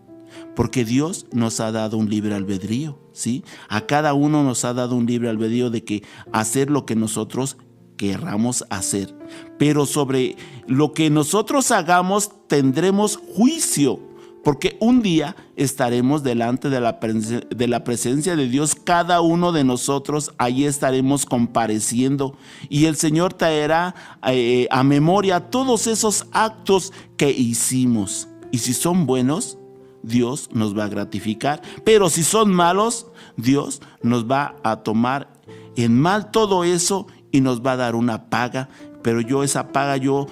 Porque Dios nos ha dado un libre albedrío, ¿sí? A cada uno nos ha dado un libre albedrío de que hacer lo que nosotros querramos hacer. Pero sobre lo que nosotros hagamos tendremos juicio, porque un día estaremos delante de la presencia de Dios, cada uno de nosotros, ahí estaremos compareciendo y el Señor traerá a memoria todos esos actos que hicimos. Y si son buenos, Dios nos va a gratificar. Pero si son malos, Dios nos va a tomar en mal todo eso y nos va a dar una paga. Pero esa paga yo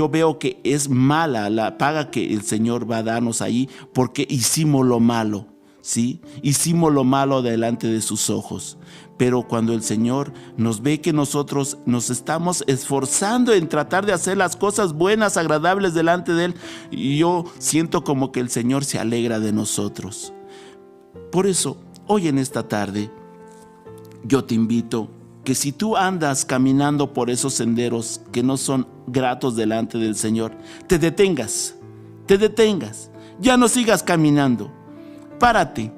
veo que es mala, la paga que el Señor va a darnos ahí, porque hicimos lo malo, ¿sí? Hicimos lo malo delante de sus ojos. Pero cuando el Señor nos ve que nosotros nos estamos esforzando en tratar de hacer las cosas buenas, agradables delante de Él, y yo siento como que el Señor se alegra de nosotros. Por eso, hoy en esta tarde, yo te invito que si tú andas caminando por esos senderos que no son gratos delante del Señor, te detengas, ya no sigas caminando, párate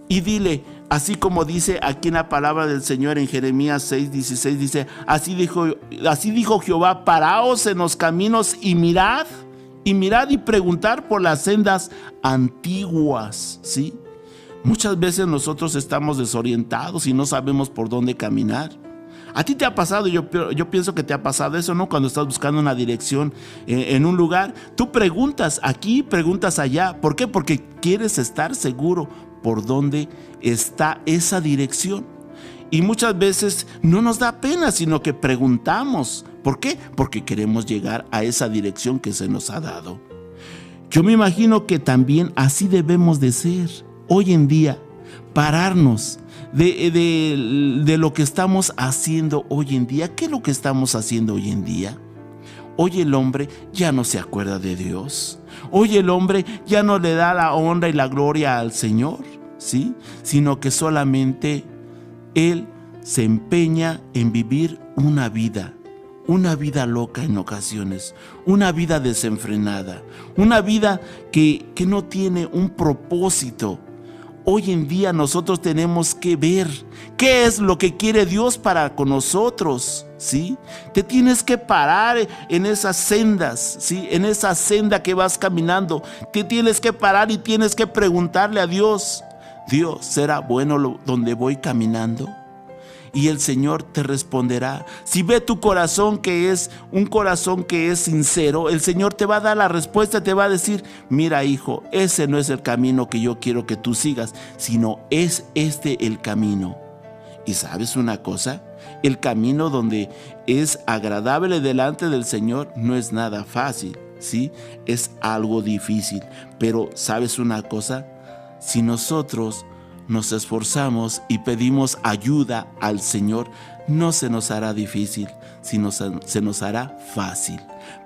y dile, así como dice aquí en la palabra del Señor en Jeremías 6:16, dice, así dijo Jehová, paraos en los caminos y mirad y preguntar por las sendas antiguas, ¿sí? Muchas veces nosotros estamos desorientados y no sabemos por dónde caminar. ¿A ti te ha pasado? Yo pienso que te ha pasado eso, ¿no? Cuando estás buscando una dirección en un lugar, tú preguntas aquí, preguntas allá. ¿Por qué? Porque quieres estar seguro por dónde está esa dirección. Y muchas veces no nos da pena, sino que preguntamos. ¿Por qué? Porque queremos llegar a esa dirección que se nos ha dado. Yo me imagino que también así debemos de ser hoy en día, pararnos de lo que estamos haciendo hoy en día. ¿Qué es lo que estamos haciendo hoy en día? Hoy el hombre ya no se acuerda de Dios. Hoy el hombre ya no le da la honra y la gloria al Señor, ¿sí? Sino que solamente él se empeña en vivir una vida loca en ocasiones, una vida desenfrenada, una vida que no tiene un propósito. Hoy en día nosotros tenemos que ver qué es lo que quiere Dios para con nosotros, ¿sí? Te tienes que parar en esas sendas, ¿sí? En esa senda que vas caminando, te tienes que parar y tienes que preguntarle a Dios, Dios, ¿será bueno donde voy caminando? Y el Señor te responderá. Si ve tu corazón que es un corazón que es sincero, el Señor te va a dar la respuesta, te va a decir, mira hijo, ese no es el camino que yo quiero que tú sigas, sino es este el camino. Y ¿sabes una cosa? El camino donde es agradable delante del Señor no es nada fácil, ¿sí? Es algo difícil. Pero ¿sabes una cosa? Si nosotros nos esforzamos y pedimos ayuda al Señor, no se nos hará difícil, sino se nos hará fácil.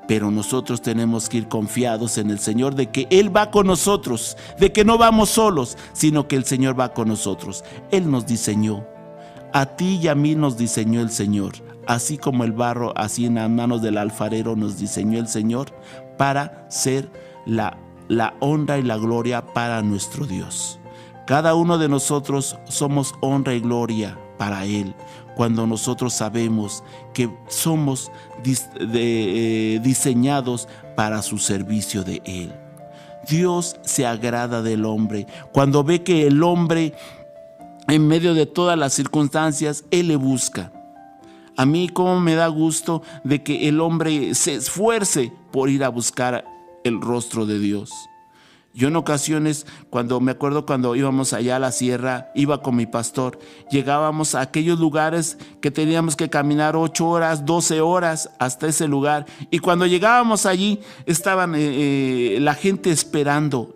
Pero nosotros tenemos que ir confiados en el Señor, de que Él va con nosotros, de que no vamos solos, sino que el Señor va con nosotros. Él nos diseñó, a ti y a mí nos diseñó el Señor, así como el barro, así en las manos del alfarero nos diseñó el Señor para ser la honra y la gloria para nuestro Dios. Cada uno de nosotros somos honra y gloria para Él, cuando nosotros sabemos que somos diseñados para su servicio de Él. Dios se agrada del hombre cuando ve que el hombre, en medio de todas las circunstancias, Él le busca. A mí cómo me da gusto de que el hombre se esfuerce por ir a buscar el rostro de Dios. Yo en ocasiones, me acuerdo cuando íbamos allá a la sierra, iba con mi pastor, llegábamos a aquellos lugares que teníamos que caminar 8 horas, 12 horas hasta ese lugar. Y cuando llegábamos allí, estaban la gente esperando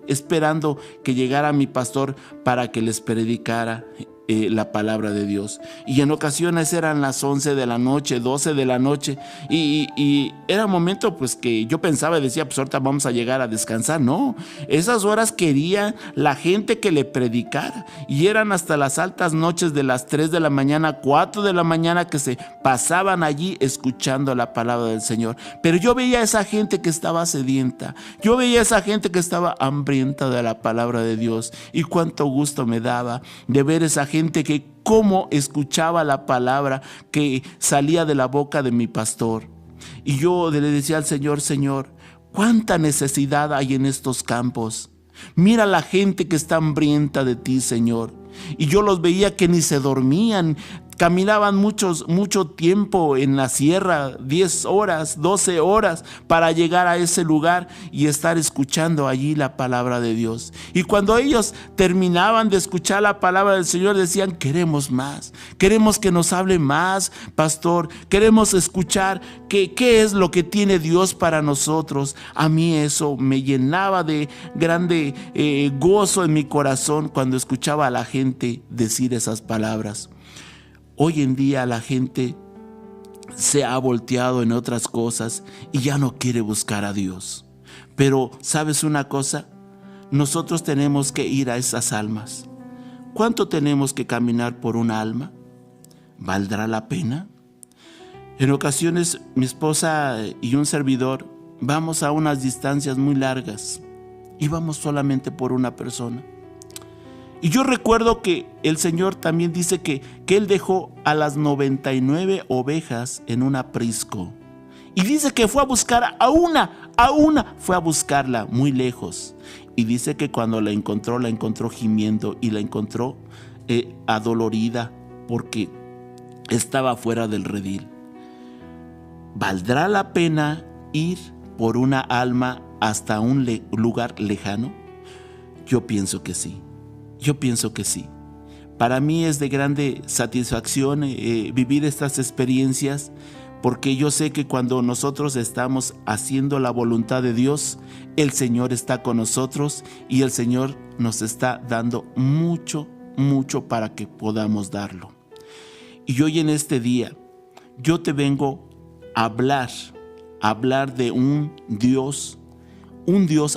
que llegara mi pastor para que les predicara la palabra de Dios. Y en ocasiones eran las 11 de la noche, 12 de la noche, y era un momento pues que yo pensaba y decía, pues ahorita vamos a llegar a descansar. No, esas horas quería la gente que le predicara, y eran hasta las altas noches de las 3 de la mañana, 4 de la mañana, que se pasaban allí escuchando la palabra del Señor. Pero yo veía a esa gente que estaba sedienta, yo veía a esa gente que estaba hambrienta de la palabra de Dios, y cuánto gusto me daba de ver esa gente que cómo escuchaba la palabra que salía de la boca de mi pastor. Y yo le decía al Señor, Señor, cuánta necesidad hay en estos campos. Mira la gente que está hambrienta de ti, Señor. y yo los veía que ni se dormían. Caminaban mucho tiempo en la sierra, 10 horas, 12 horas para llegar a ese lugar y estar escuchando allí la palabra de Dios. Y cuando ellos terminaban de escuchar la palabra del Señor, decían: queremos más, queremos que nos hable más, pastor, queremos escuchar qué es lo que tiene Dios para nosotros. A mí eso me llenaba de grande gozo en mi corazón cuando escuchaba a la gente decir esas palabras. Hoy en día la gente se ha volteado en otras cosas y ya no quiere buscar a Dios. Pero ¿sabes una cosa? Nosotros tenemos que ir a esas almas. ¿Cuánto tenemos que caminar por una alma? ¿Valdrá la pena? En ocasiones mi esposa y un servidor vamos a unas distancias muy largas y vamos solamente por una persona. Y yo recuerdo que el Señor también dice que Él dejó a las 99 ovejas en un aprisco. Y dice que fue a buscar a una fue a buscarla muy lejos. Y dice que cuando la encontró gimiendo y la encontró adolorida porque estaba fuera del redil. ¿Valdrá la pena ir por una alma hasta un lugar lejano? Yo pienso que sí. Yo pienso que sí. Para mí es de grande satisfacción vivir estas experiencias, porque yo sé que cuando nosotros estamos haciendo la voluntad de Dios, el Señor está con nosotros y el Señor nos está dando mucho para que podamos darlo. Y hoy en este día, yo te vengo a hablar de un Dios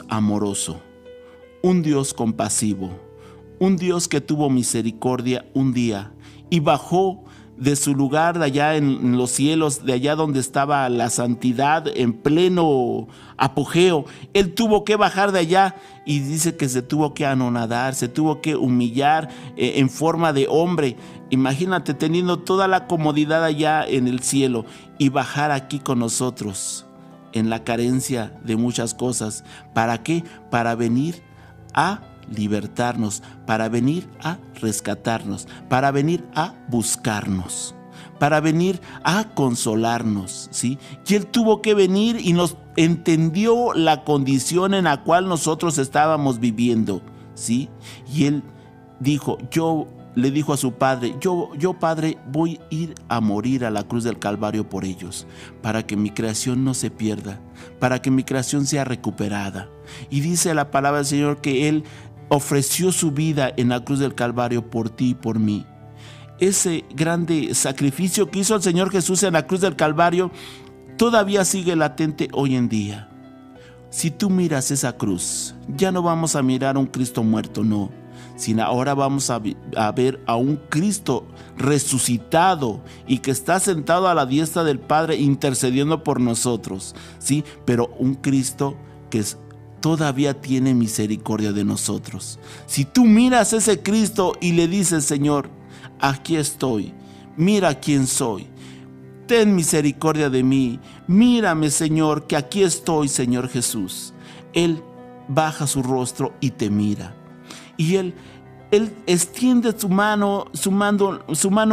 amoroso, un Dios compasivo, un Dios que tuvo misericordia un día y bajó de su lugar de allá en los cielos, de allá donde estaba la santidad en pleno apogeo. Él tuvo que bajar de allá y dice que se tuvo que anonadar, se tuvo que humillar en forma de hombre. Imagínate teniendo toda la comodidad allá en el cielo y bajar aquí con nosotros en la carencia de muchas cosas. ¿Para qué? Para venir a libertarnos, para venir a rescatarnos, para venir a buscarnos, para venir a consolarnos, ¿sí? Y Él tuvo que venir y nos entendió la condición en la cual nosotros estábamos viviendo, ¿sí? Y Él le dijo a su padre: yo Padre, voy a ir a morir a la cruz del Calvario por ellos, para que mi creación no se pierda, para que mi creación sea recuperada. Y dice la palabra del Señor que Él ofreció su vida en la cruz del Calvario por ti y por mí. Ese grande sacrificio que hizo el Señor Jesús en la cruz del Calvario todavía sigue latente hoy en día. Si tú miras esa cruz, ya no vamos a mirar a un Cristo muerto, no, sino ahora vamos a ver a un Cristo resucitado y que está sentado a la diestra del Padre intercediendo por nosotros, ¿sí? Pero un Cristo que todavía tiene misericordia de nosotros. Si tú miras a ese Cristo y le dices: Señor, aquí estoy, mira quién soy, ten misericordia de mí, mírame, Señor, que aquí estoy, Señor Jesús. Él baja su rostro y te mira. Y Él extiende su mano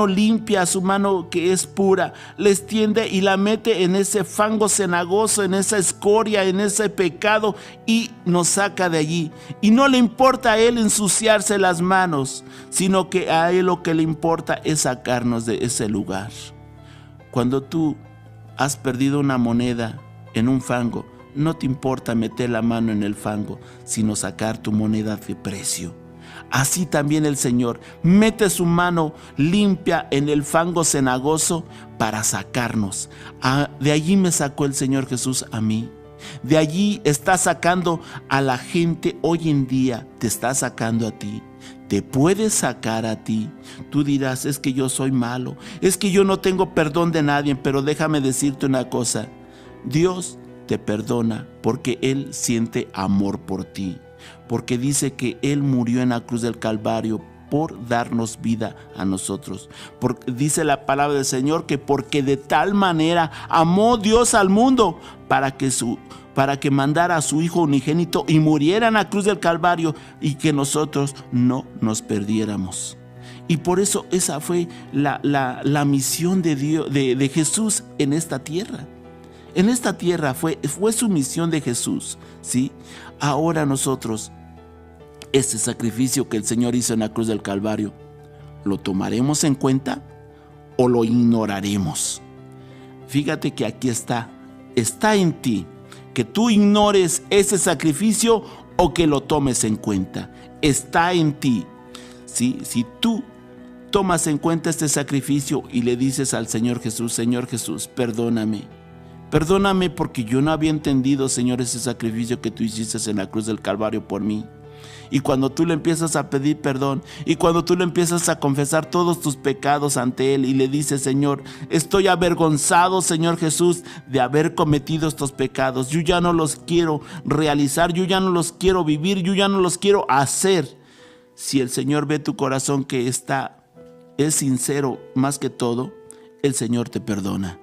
limpia, su mano que es pura, le extiende y la mete en ese fango cenagoso, en esa escoria, en ese pecado, y nos saca de allí. Y no le importa a Él ensuciarse las manos, sino que a Él lo que le importa es sacarnos de ese lugar. Cuando tú has perdido una moneda en un fango, no te importa meter la mano en el fango, sino sacar tu moneda de precio. Así también el Señor mete su mano limpia en el fango cenagoso para sacarnos. De allí me sacó el Señor Jesús a mí. De allí está sacando a la gente hoy en día, te está sacando a ti. Te puede sacar a ti. Tú dirás: es que yo soy malo, es que yo no tengo perdón de nadie. Pero déjame decirte una cosa: Dios te perdona porque Él siente amor por ti, porque dice que Él murió en la cruz del Calvario por darnos vida a nosotros. Dice la palabra del Señor que porque de tal manera amó Dios al mundo para que para que mandara a su Hijo unigénito y muriera en la cruz del Calvario y que nosotros no nos perdiéramos. Y por eso esa fue la misión de Dios, de Jesús en esta tierra. En esta tierra fue su misión de Jesús, ¿sí? Ahora nosotros, este sacrificio que el Señor hizo en la cruz del Calvario, ¿lo tomaremos en cuenta o lo ignoraremos? Fíjate que aquí está en ti, que tú ignores ese sacrificio o que lo tomes en cuenta. Está en ti, ¿sí? Si tú tomas en cuenta este sacrificio y le dices al Señor Jesús: Señor Jesús, perdóname porque yo no había entendido, Señor, ese sacrificio que tú hiciste en la cruz del Calvario por mí. Y cuando tú le empiezas a pedir perdón y cuando tú le empiezas a confesar todos tus pecados ante Él y le dices: Señor, estoy avergonzado, Señor Jesús, de haber cometido estos pecados. Yo ya no los quiero realizar, yo ya no los quiero vivir, yo ya no los quiero hacer. Si el Señor ve tu corazón que es sincero más que todo, el Señor te perdona.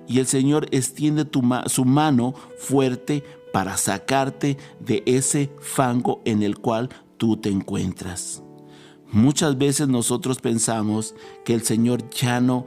Y el Señor extiende su mano fuerte para sacarte de ese fango en el cual tú te encuentras. Muchas veces nosotros pensamos que el Señor ya no...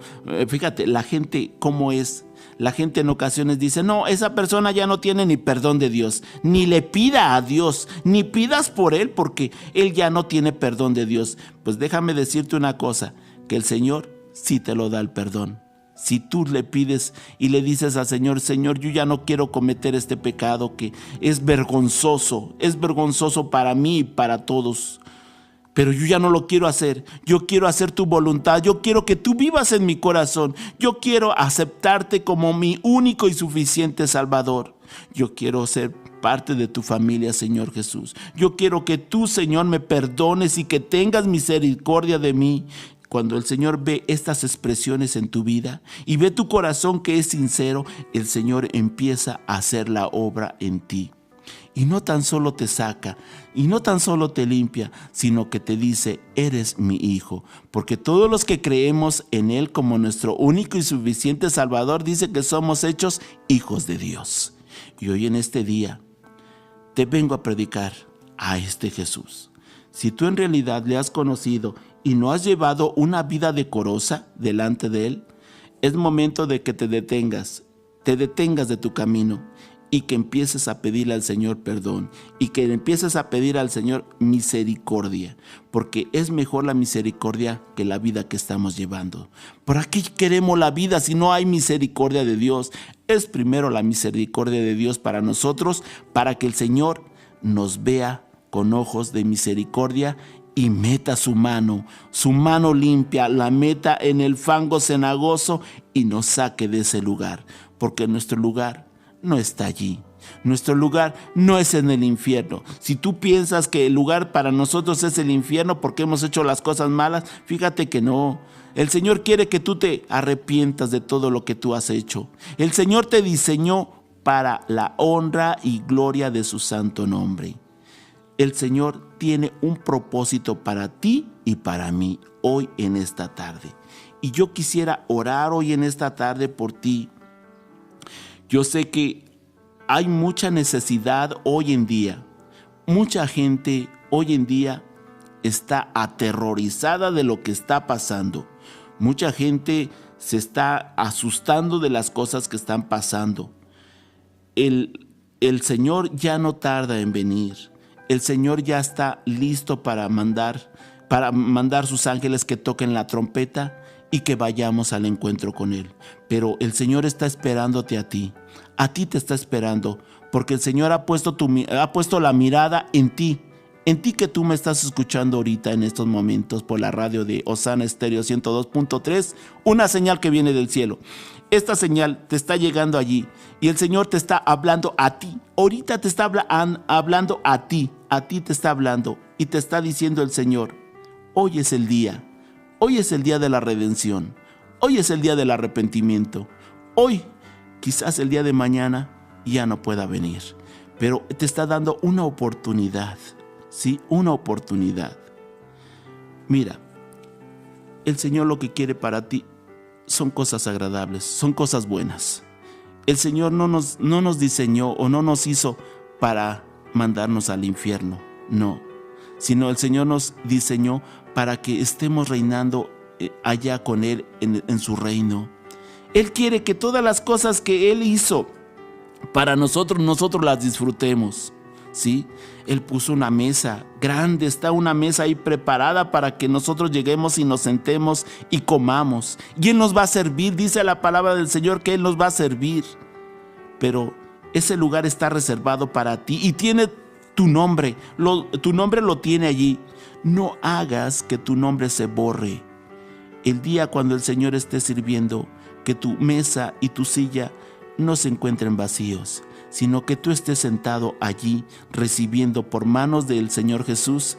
Fíjate, la gente cómo es. La gente en ocasiones dice: no, esa persona ya no tiene ni perdón de Dios. Ni le pida a Dios, ni pidas por él, porque él ya no tiene perdón de Dios. Pues déjame decirte una cosa, que el Señor sí te lo da el perdón. Si tú le pides y le dices al Señor: Señor, yo ya no quiero cometer este pecado que es vergonzoso para mí y para todos, pero yo ya no lo quiero hacer. Yo quiero hacer tu voluntad, yo quiero que tú vivas en mi corazón, yo quiero aceptarte como mi único y suficiente Salvador. Yo quiero ser parte de tu familia, Señor Jesús. Yo quiero que tú, Señor, me perdones y que tengas misericordia de mí. Cuando el Señor ve estas expresiones en tu vida y ve tu corazón que es sincero, el Señor empieza a hacer la obra en ti. Y no tan solo te saca, y no tan solo te limpia, sino que te dice: eres mi hijo. Porque todos los que creemos en Él como nuestro único y suficiente Salvador, dice que somos hechos hijos de Dios. Y hoy en este día te vengo a predicar a este Jesús. Si tú en realidad le has conocido y no has llevado una vida decorosa delante de Él, es momento de que te detengas de tu camino y que empieces a pedirle al Señor perdón y que empieces a pedir al Señor misericordia, porque es mejor la misericordia que la vida que estamos llevando. ¿Por qué queremos la vida si no hay misericordia de Dios? Es primero la misericordia de Dios para nosotros, para que el Señor nos vea con ojos de misericordia y meta su mano limpia, la meta en el fango cenagoso y nos saque de ese lugar, porque nuestro lugar no está allí. Nuestro lugar no es en el infierno. Si tú piensas que el lugar para nosotros es el infierno porque hemos hecho las cosas malas, fíjate que no. El Señor quiere que tú te arrepientas de todo lo que tú has hecho. El Señor te diseñó para la honra y gloria de su santo nombre. El Señor tiene un propósito para ti y para mí hoy en esta tarde. Y yo quisiera orar hoy en esta tarde por ti. Yo sé que hay mucha necesidad hoy en día. Mucha gente hoy en día está aterrorizada de lo que está pasando. Mucha gente se está asustando de las cosas que están pasando. El Señor ya no tarda en venir. El Señor ya está listo para mandar sus ángeles que toquen la trompeta y que vayamos al encuentro con Él. Pero el Señor está esperándote a ti te está esperando, porque el Señor ha puesto la mirada en ti que tú me estás escuchando ahorita en estos momentos por la radio de Osana Estéreo 102.3, una señal que viene del cielo. Esta señal te está llegando allí y el Señor te está hablando a ti. Ahorita te está hablando a ti te está hablando y te está diciendo el Señor: hoy es el día de la redención, hoy es el día del arrepentimiento, hoy, quizás el día de mañana ya no pueda venir, pero te está dando una oportunidad, ¿sí? Una oportunidad. Mira, el Señor lo que quiere para ti son cosas agradables, son cosas buenas. El Señor no nos diseñó o no nos hizo para mandarnos al infierno, no, sino el Señor nos diseñó para que estemos reinando allá con Él en su reino. Él quiere que todas las cosas que Él hizo para nosotros las disfrutemos, ¿sí? Él puso una mesa grande, está una mesa ahí preparada para que nosotros lleguemos y nos sentemos y comamos. Y Él nos va a servir, dice la palabra del Señor que Él nos va a servir. Pero ese lugar está reservado para ti y tiene tu nombre, tu nombre lo tiene allí. No hagas que tu nombre se borre. El día cuando el Señor esté sirviendo, que tu mesa y tu silla no se encuentren vacíos, sino que tú estés sentado allí recibiendo por manos del Señor Jesús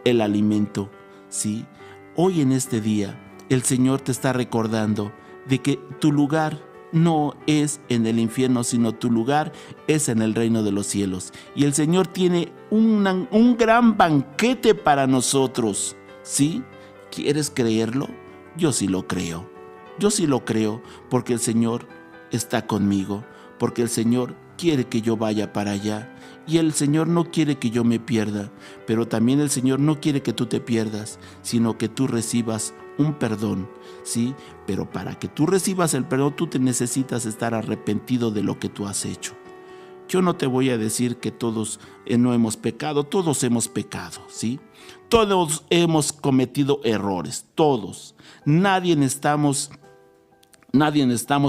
el alimento, ¿sí? Hoy en este día el Señor te está recordando de que tu lugar no es en el infierno, sino tu lugar es en el reino de los cielos. Y el Señor tiene un gran banquete para nosotros, ¿sí? ¿Quieres creerlo? Yo sí lo creo. Yo sí lo creo porque el Señor está conmigo, porque el Señor quiere que yo vaya para allá y el Señor no quiere que yo me pierda, pero también el Señor no quiere que tú te pierdas, sino que tú recibas un perdón, ¿sí? Pero para que tú recibas el perdón, tú te necesitas estar arrepentido de lo que tú has hecho. Yo no te voy a decir que todos no hemos pecado, todos hemos pecado, ¿sí? Todos hemos cometido errores, todos. Nadie estamos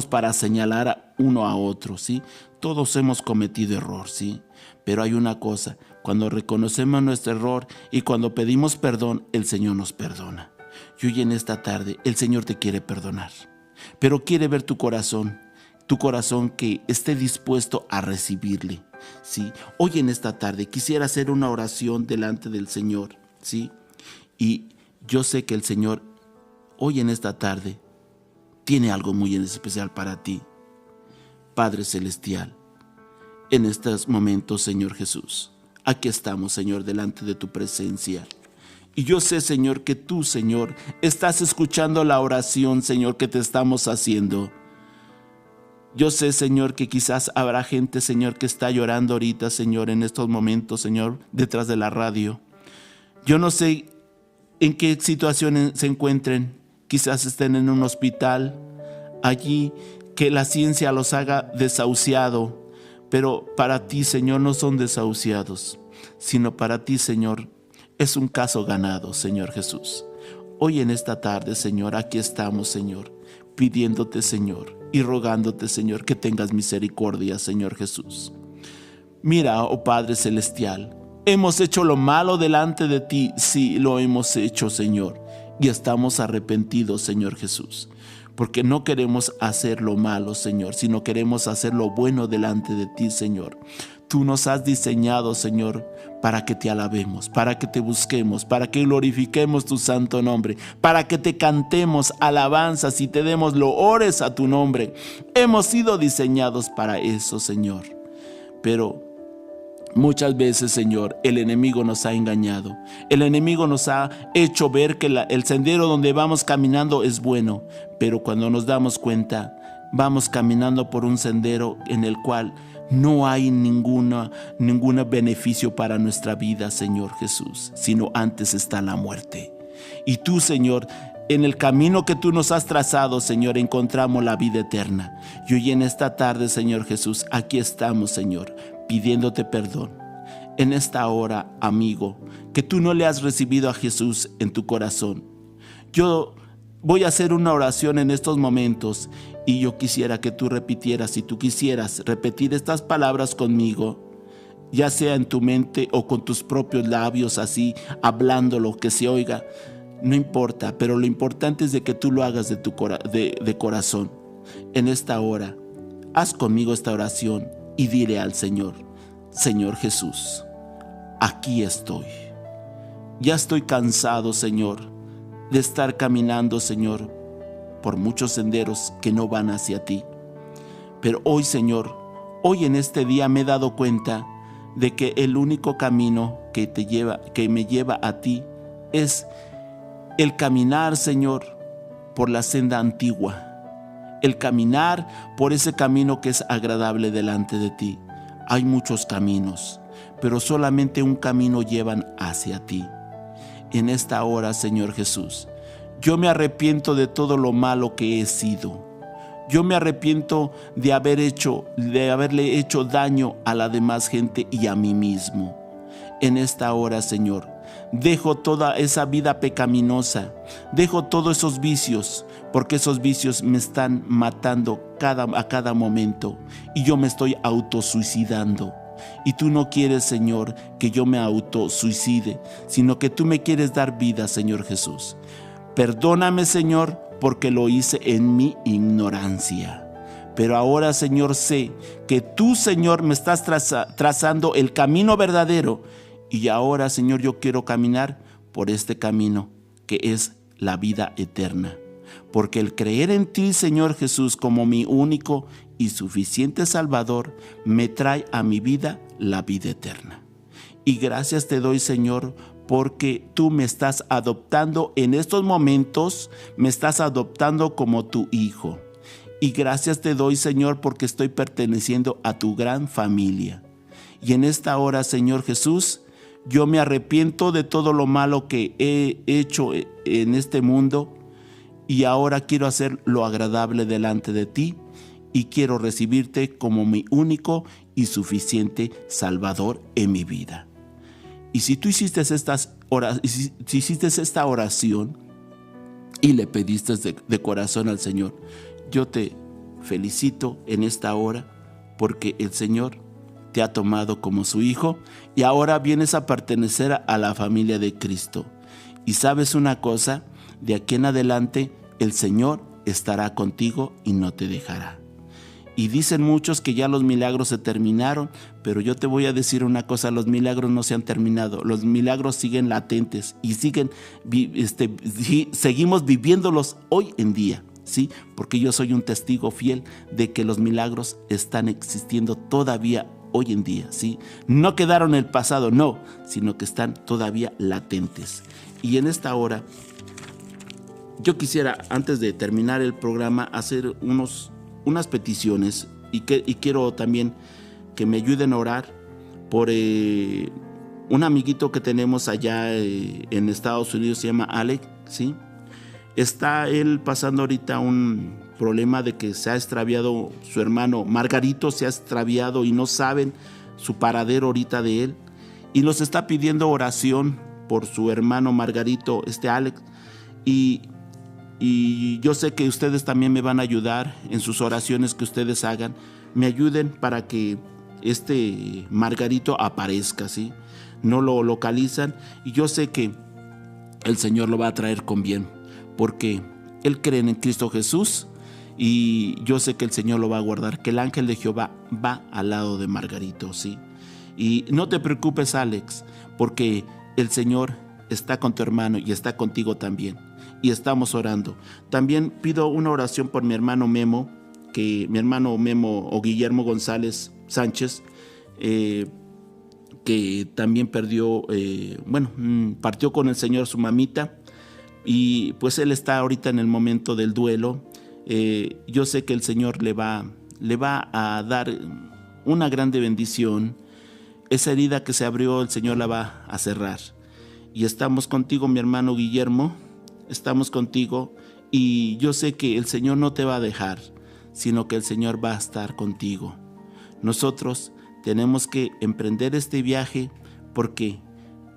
para señalar a uno a otro, ¿sí? Todos hemos cometido error, ¿sí? Pero hay una cosa, cuando reconocemos nuestro error y cuando pedimos perdón, el Señor nos perdona. Y hoy en esta tarde el Señor te quiere perdonar, pero quiere ver tu corazón que esté dispuesto a recibirle, ¿sí? Hoy en esta tarde quisiera hacer una oración delante del Señor, ¿sí? Y yo sé que el Señor hoy en esta tarde tiene algo muy especial para ti. Padre Celestial, en estos momentos, Señor Jesús, aquí estamos, Señor, delante de tu presencia. Y yo sé, Señor, que tú, Señor, estás escuchando la oración, Señor, que te estamos haciendo. Yo sé, Señor, que quizás habrá gente, Señor, que está llorando ahorita, Señor, en estos momentos, Señor, detrás de la radio. Yo no sé en qué situación se encuentren. Quizás estén en un hospital, allí que la ciencia los haga desahuciado. Pero para ti, Señor, no son desahuciados, sino para ti, Señor, es un caso ganado, Señor Jesús. Hoy en esta tarde, Señor, aquí estamos, Señor, pidiéndote, Señor, y rogándote, Señor, que tengas misericordia, Señor Jesús. Mira, oh Padre Celestial, hemos hecho lo malo delante de ti, sí, lo hemos hecho, Señor, y estamos arrepentidos, Señor Jesús, porque no queremos hacer lo malo, Señor, sino queremos hacer lo bueno delante de ti, Señor. Tú nos has diseñado, Señor, para que te alabemos, para que te busquemos, para que glorifiquemos tu santo nombre, para que te cantemos alabanzas y te demos loores a tu nombre. Hemos sido diseñados para eso, Señor. Pero muchas veces, Señor, el enemigo nos ha engañado. El enemigo nos ha hecho ver que el sendero donde vamos caminando es bueno, pero cuando nos damos cuenta, vamos caminando por un sendero en el cual no hay ningún beneficio para nuestra vida, Señor Jesús, sino antes está la muerte. Y tú, Señor, en el camino que tú nos has trazado, Señor, encontramos la vida eterna. Y hoy en esta tarde, Señor Jesús, aquí estamos, Señor, pidiéndote perdón. En esta hora, amigo, que tú no le has recibido a Jesús en tu corazón. Yo voy a hacer una oración en estos momentos y yo quisiera que tú repitieras, si tú quisieras repetir estas palabras conmigo, ya sea en tu mente o con tus propios labios, hablando lo que se oiga, no importa, pero lo importante es de que tú lo hagas de corazón. En esta hora, haz conmigo esta oración y dile al Señor: Señor Jesús, aquí estoy. Ya estoy cansado, Señor, de estar caminando, Señor, por muchos senderos que no van hacia ti. Pero hoy, Señor, hoy en este día me he dado cuenta de que el único camino que me lleva a ti es el caminar, Señor, por la senda antigua, el caminar por ese camino que es agradable delante de ti. Hay muchos caminos, pero solamente un camino llevan hacia ti. En esta hora, Señor Jesús, yo me arrepiento de todo lo malo que he sido. Yo me arrepiento de haberle hecho daño a la demás gente y a mí mismo. En esta hora, Señor, dejo toda esa vida pecaminosa, dejo todos esos vicios, porque esos vicios me están matando a cada momento y yo me estoy autosuicidando. Y tú no quieres, Señor, que yo me autosuicide, sino que tú me quieres dar vida, Señor Jesús. Perdóname, Señor, porque lo hice en mi ignorancia. Pero ahora, Señor, sé que tú, Señor, me estás trazando el camino verdadero. Y ahora, Señor, yo quiero caminar por este camino que es la vida eterna. Porque el creer en ti, Señor Jesús, como mi único y suficiente Salvador, me trae a mi vida la vida eterna. Y gracias te doy, Señor, porque tú me estás adoptando en estos momentos, me estás adoptando como tu hijo. Y gracias te doy, Señor, porque estoy perteneciendo a tu gran familia. Y en esta hora, Señor Jesús, yo me arrepiento de todo lo malo que he hecho en este mundo y ahora quiero hacer lo agradable delante de ti y quiero recibirte como mi único y suficiente Salvador en mi vida. Y si tú hiciste esta oración y le pediste de corazón al Señor, yo te felicito en esta hora porque el Señor te ha tomado como su hijo y ahora vienes a pertenecer a la familia de Cristo. Y sabes una cosa, de aquí en adelante el Señor estará contigo y no te dejará. Y dicen muchos que ya los milagros se terminaron, pero yo te voy a decir una cosa, los milagros no se han terminado, los milagros siguen latentes y seguimos viviéndolos hoy en día, ¿sí? Porque yo soy un testigo fiel de que los milagros están existiendo todavía hoy en día, ¿sí? No quedaron en el pasado, no, sino que están todavía latentes. Y en esta hora, yo quisiera, antes de terminar el programa, hacer unas peticiones y quiero también que me ayuden a orar por un amiguito que tenemos allá en Estados Unidos, se llama Alex, ¿sí? Está él pasando ahorita un problema de que se ha extraviado su hermano Margarito, se ha extraviado y no saben su paradero ahorita de él y nos está pidiendo oración por su hermano Margarito, Alex, y yo sé que ustedes también me van a ayudar en sus oraciones que ustedes hagan. Me ayuden para que Margarito aparezca, ¿sí? No lo localizan y yo sé que el Señor lo va a traer con bien, porque él cree en Cristo Jesús y yo sé que el Señor lo va a guardar, que el ángel de Jehová va al lado de Margarito, ¿sí? Y no te preocupes, Alex, porque el Señor está con tu hermano y está contigo también. Y estamos orando. También pido una oración por mi hermano Memo, o Guillermo González Sánchez, que también partió con el Señor su mamita, y pues él está ahorita en el momento del duelo. Yo sé que el Señor le va a dar una grande bendición. Esa herida que se abrió, el Señor la va a cerrar. Y estamos contigo, mi hermano Guillermo. Estamos contigo y yo sé que el Señor no te va a dejar, sino que el Señor va a estar contigo. Nosotros tenemos que emprender este viaje porque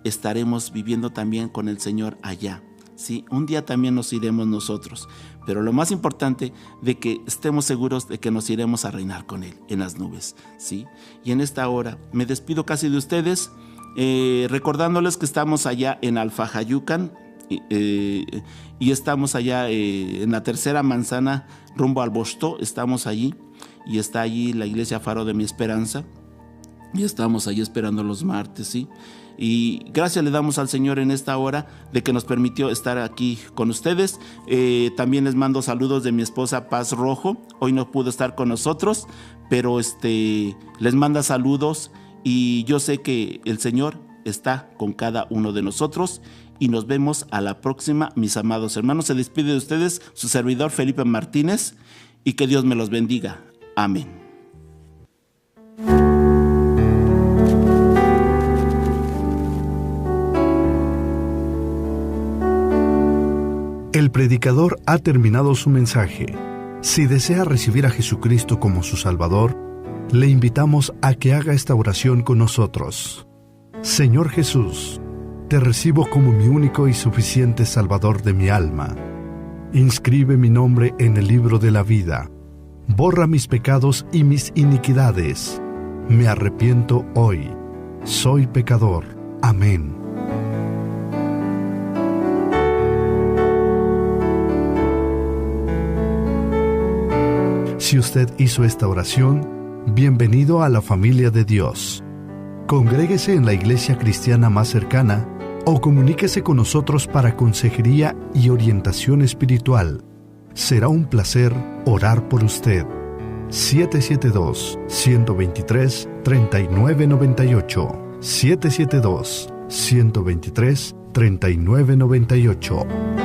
estaremos viviendo también con el Señor allá, ¿sí? Un día también nos iremos nosotros, pero lo más importante de que estemos seguros de que nos iremos a reinar con Él en las nubes, ¿sí? Y en esta hora me despido casi de ustedes, recordándoles que estamos allá en Alfajayucan, y estamos allá en la tercera manzana rumbo al Bostó. Estamos allí y está allí la iglesia Faro de mi Esperanza y estamos allí esperando los martes, ¿sí? Y gracias le damos al Señor en esta hora de que nos permitió estar aquí con ustedes. También les mando saludos de mi esposa Paz Rojo. Hoy no pudo estar con nosotros, pero les manda saludos y yo sé que el Señor está con cada uno de nosotros. Y nos vemos a la próxima, mis amados hermanos. Se despide de ustedes su servidor Felipe Martínez y que Dios me los bendiga. Amén. El predicador ha terminado su mensaje. Si desea recibir a Jesucristo como su Salvador, le invitamos a que haga esta oración con nosotros. Señor Jesús, te recibo como mi único y suficiente Salvador de mi alma. Inscribe mi nombre en el libro de la vida. Borra mis pecados y mis iniquidades. Me arrepiento hoy. Soy pecador. Amén. Si usted hizo esta oración, bienvenido a la familia de Dios. Congréguese en la iglesia cristiana más cercana o comuníquese con nosotros para consejería y orientación espiritual. Será un placer orar por usted. 772-123-3998. 772-123-3998.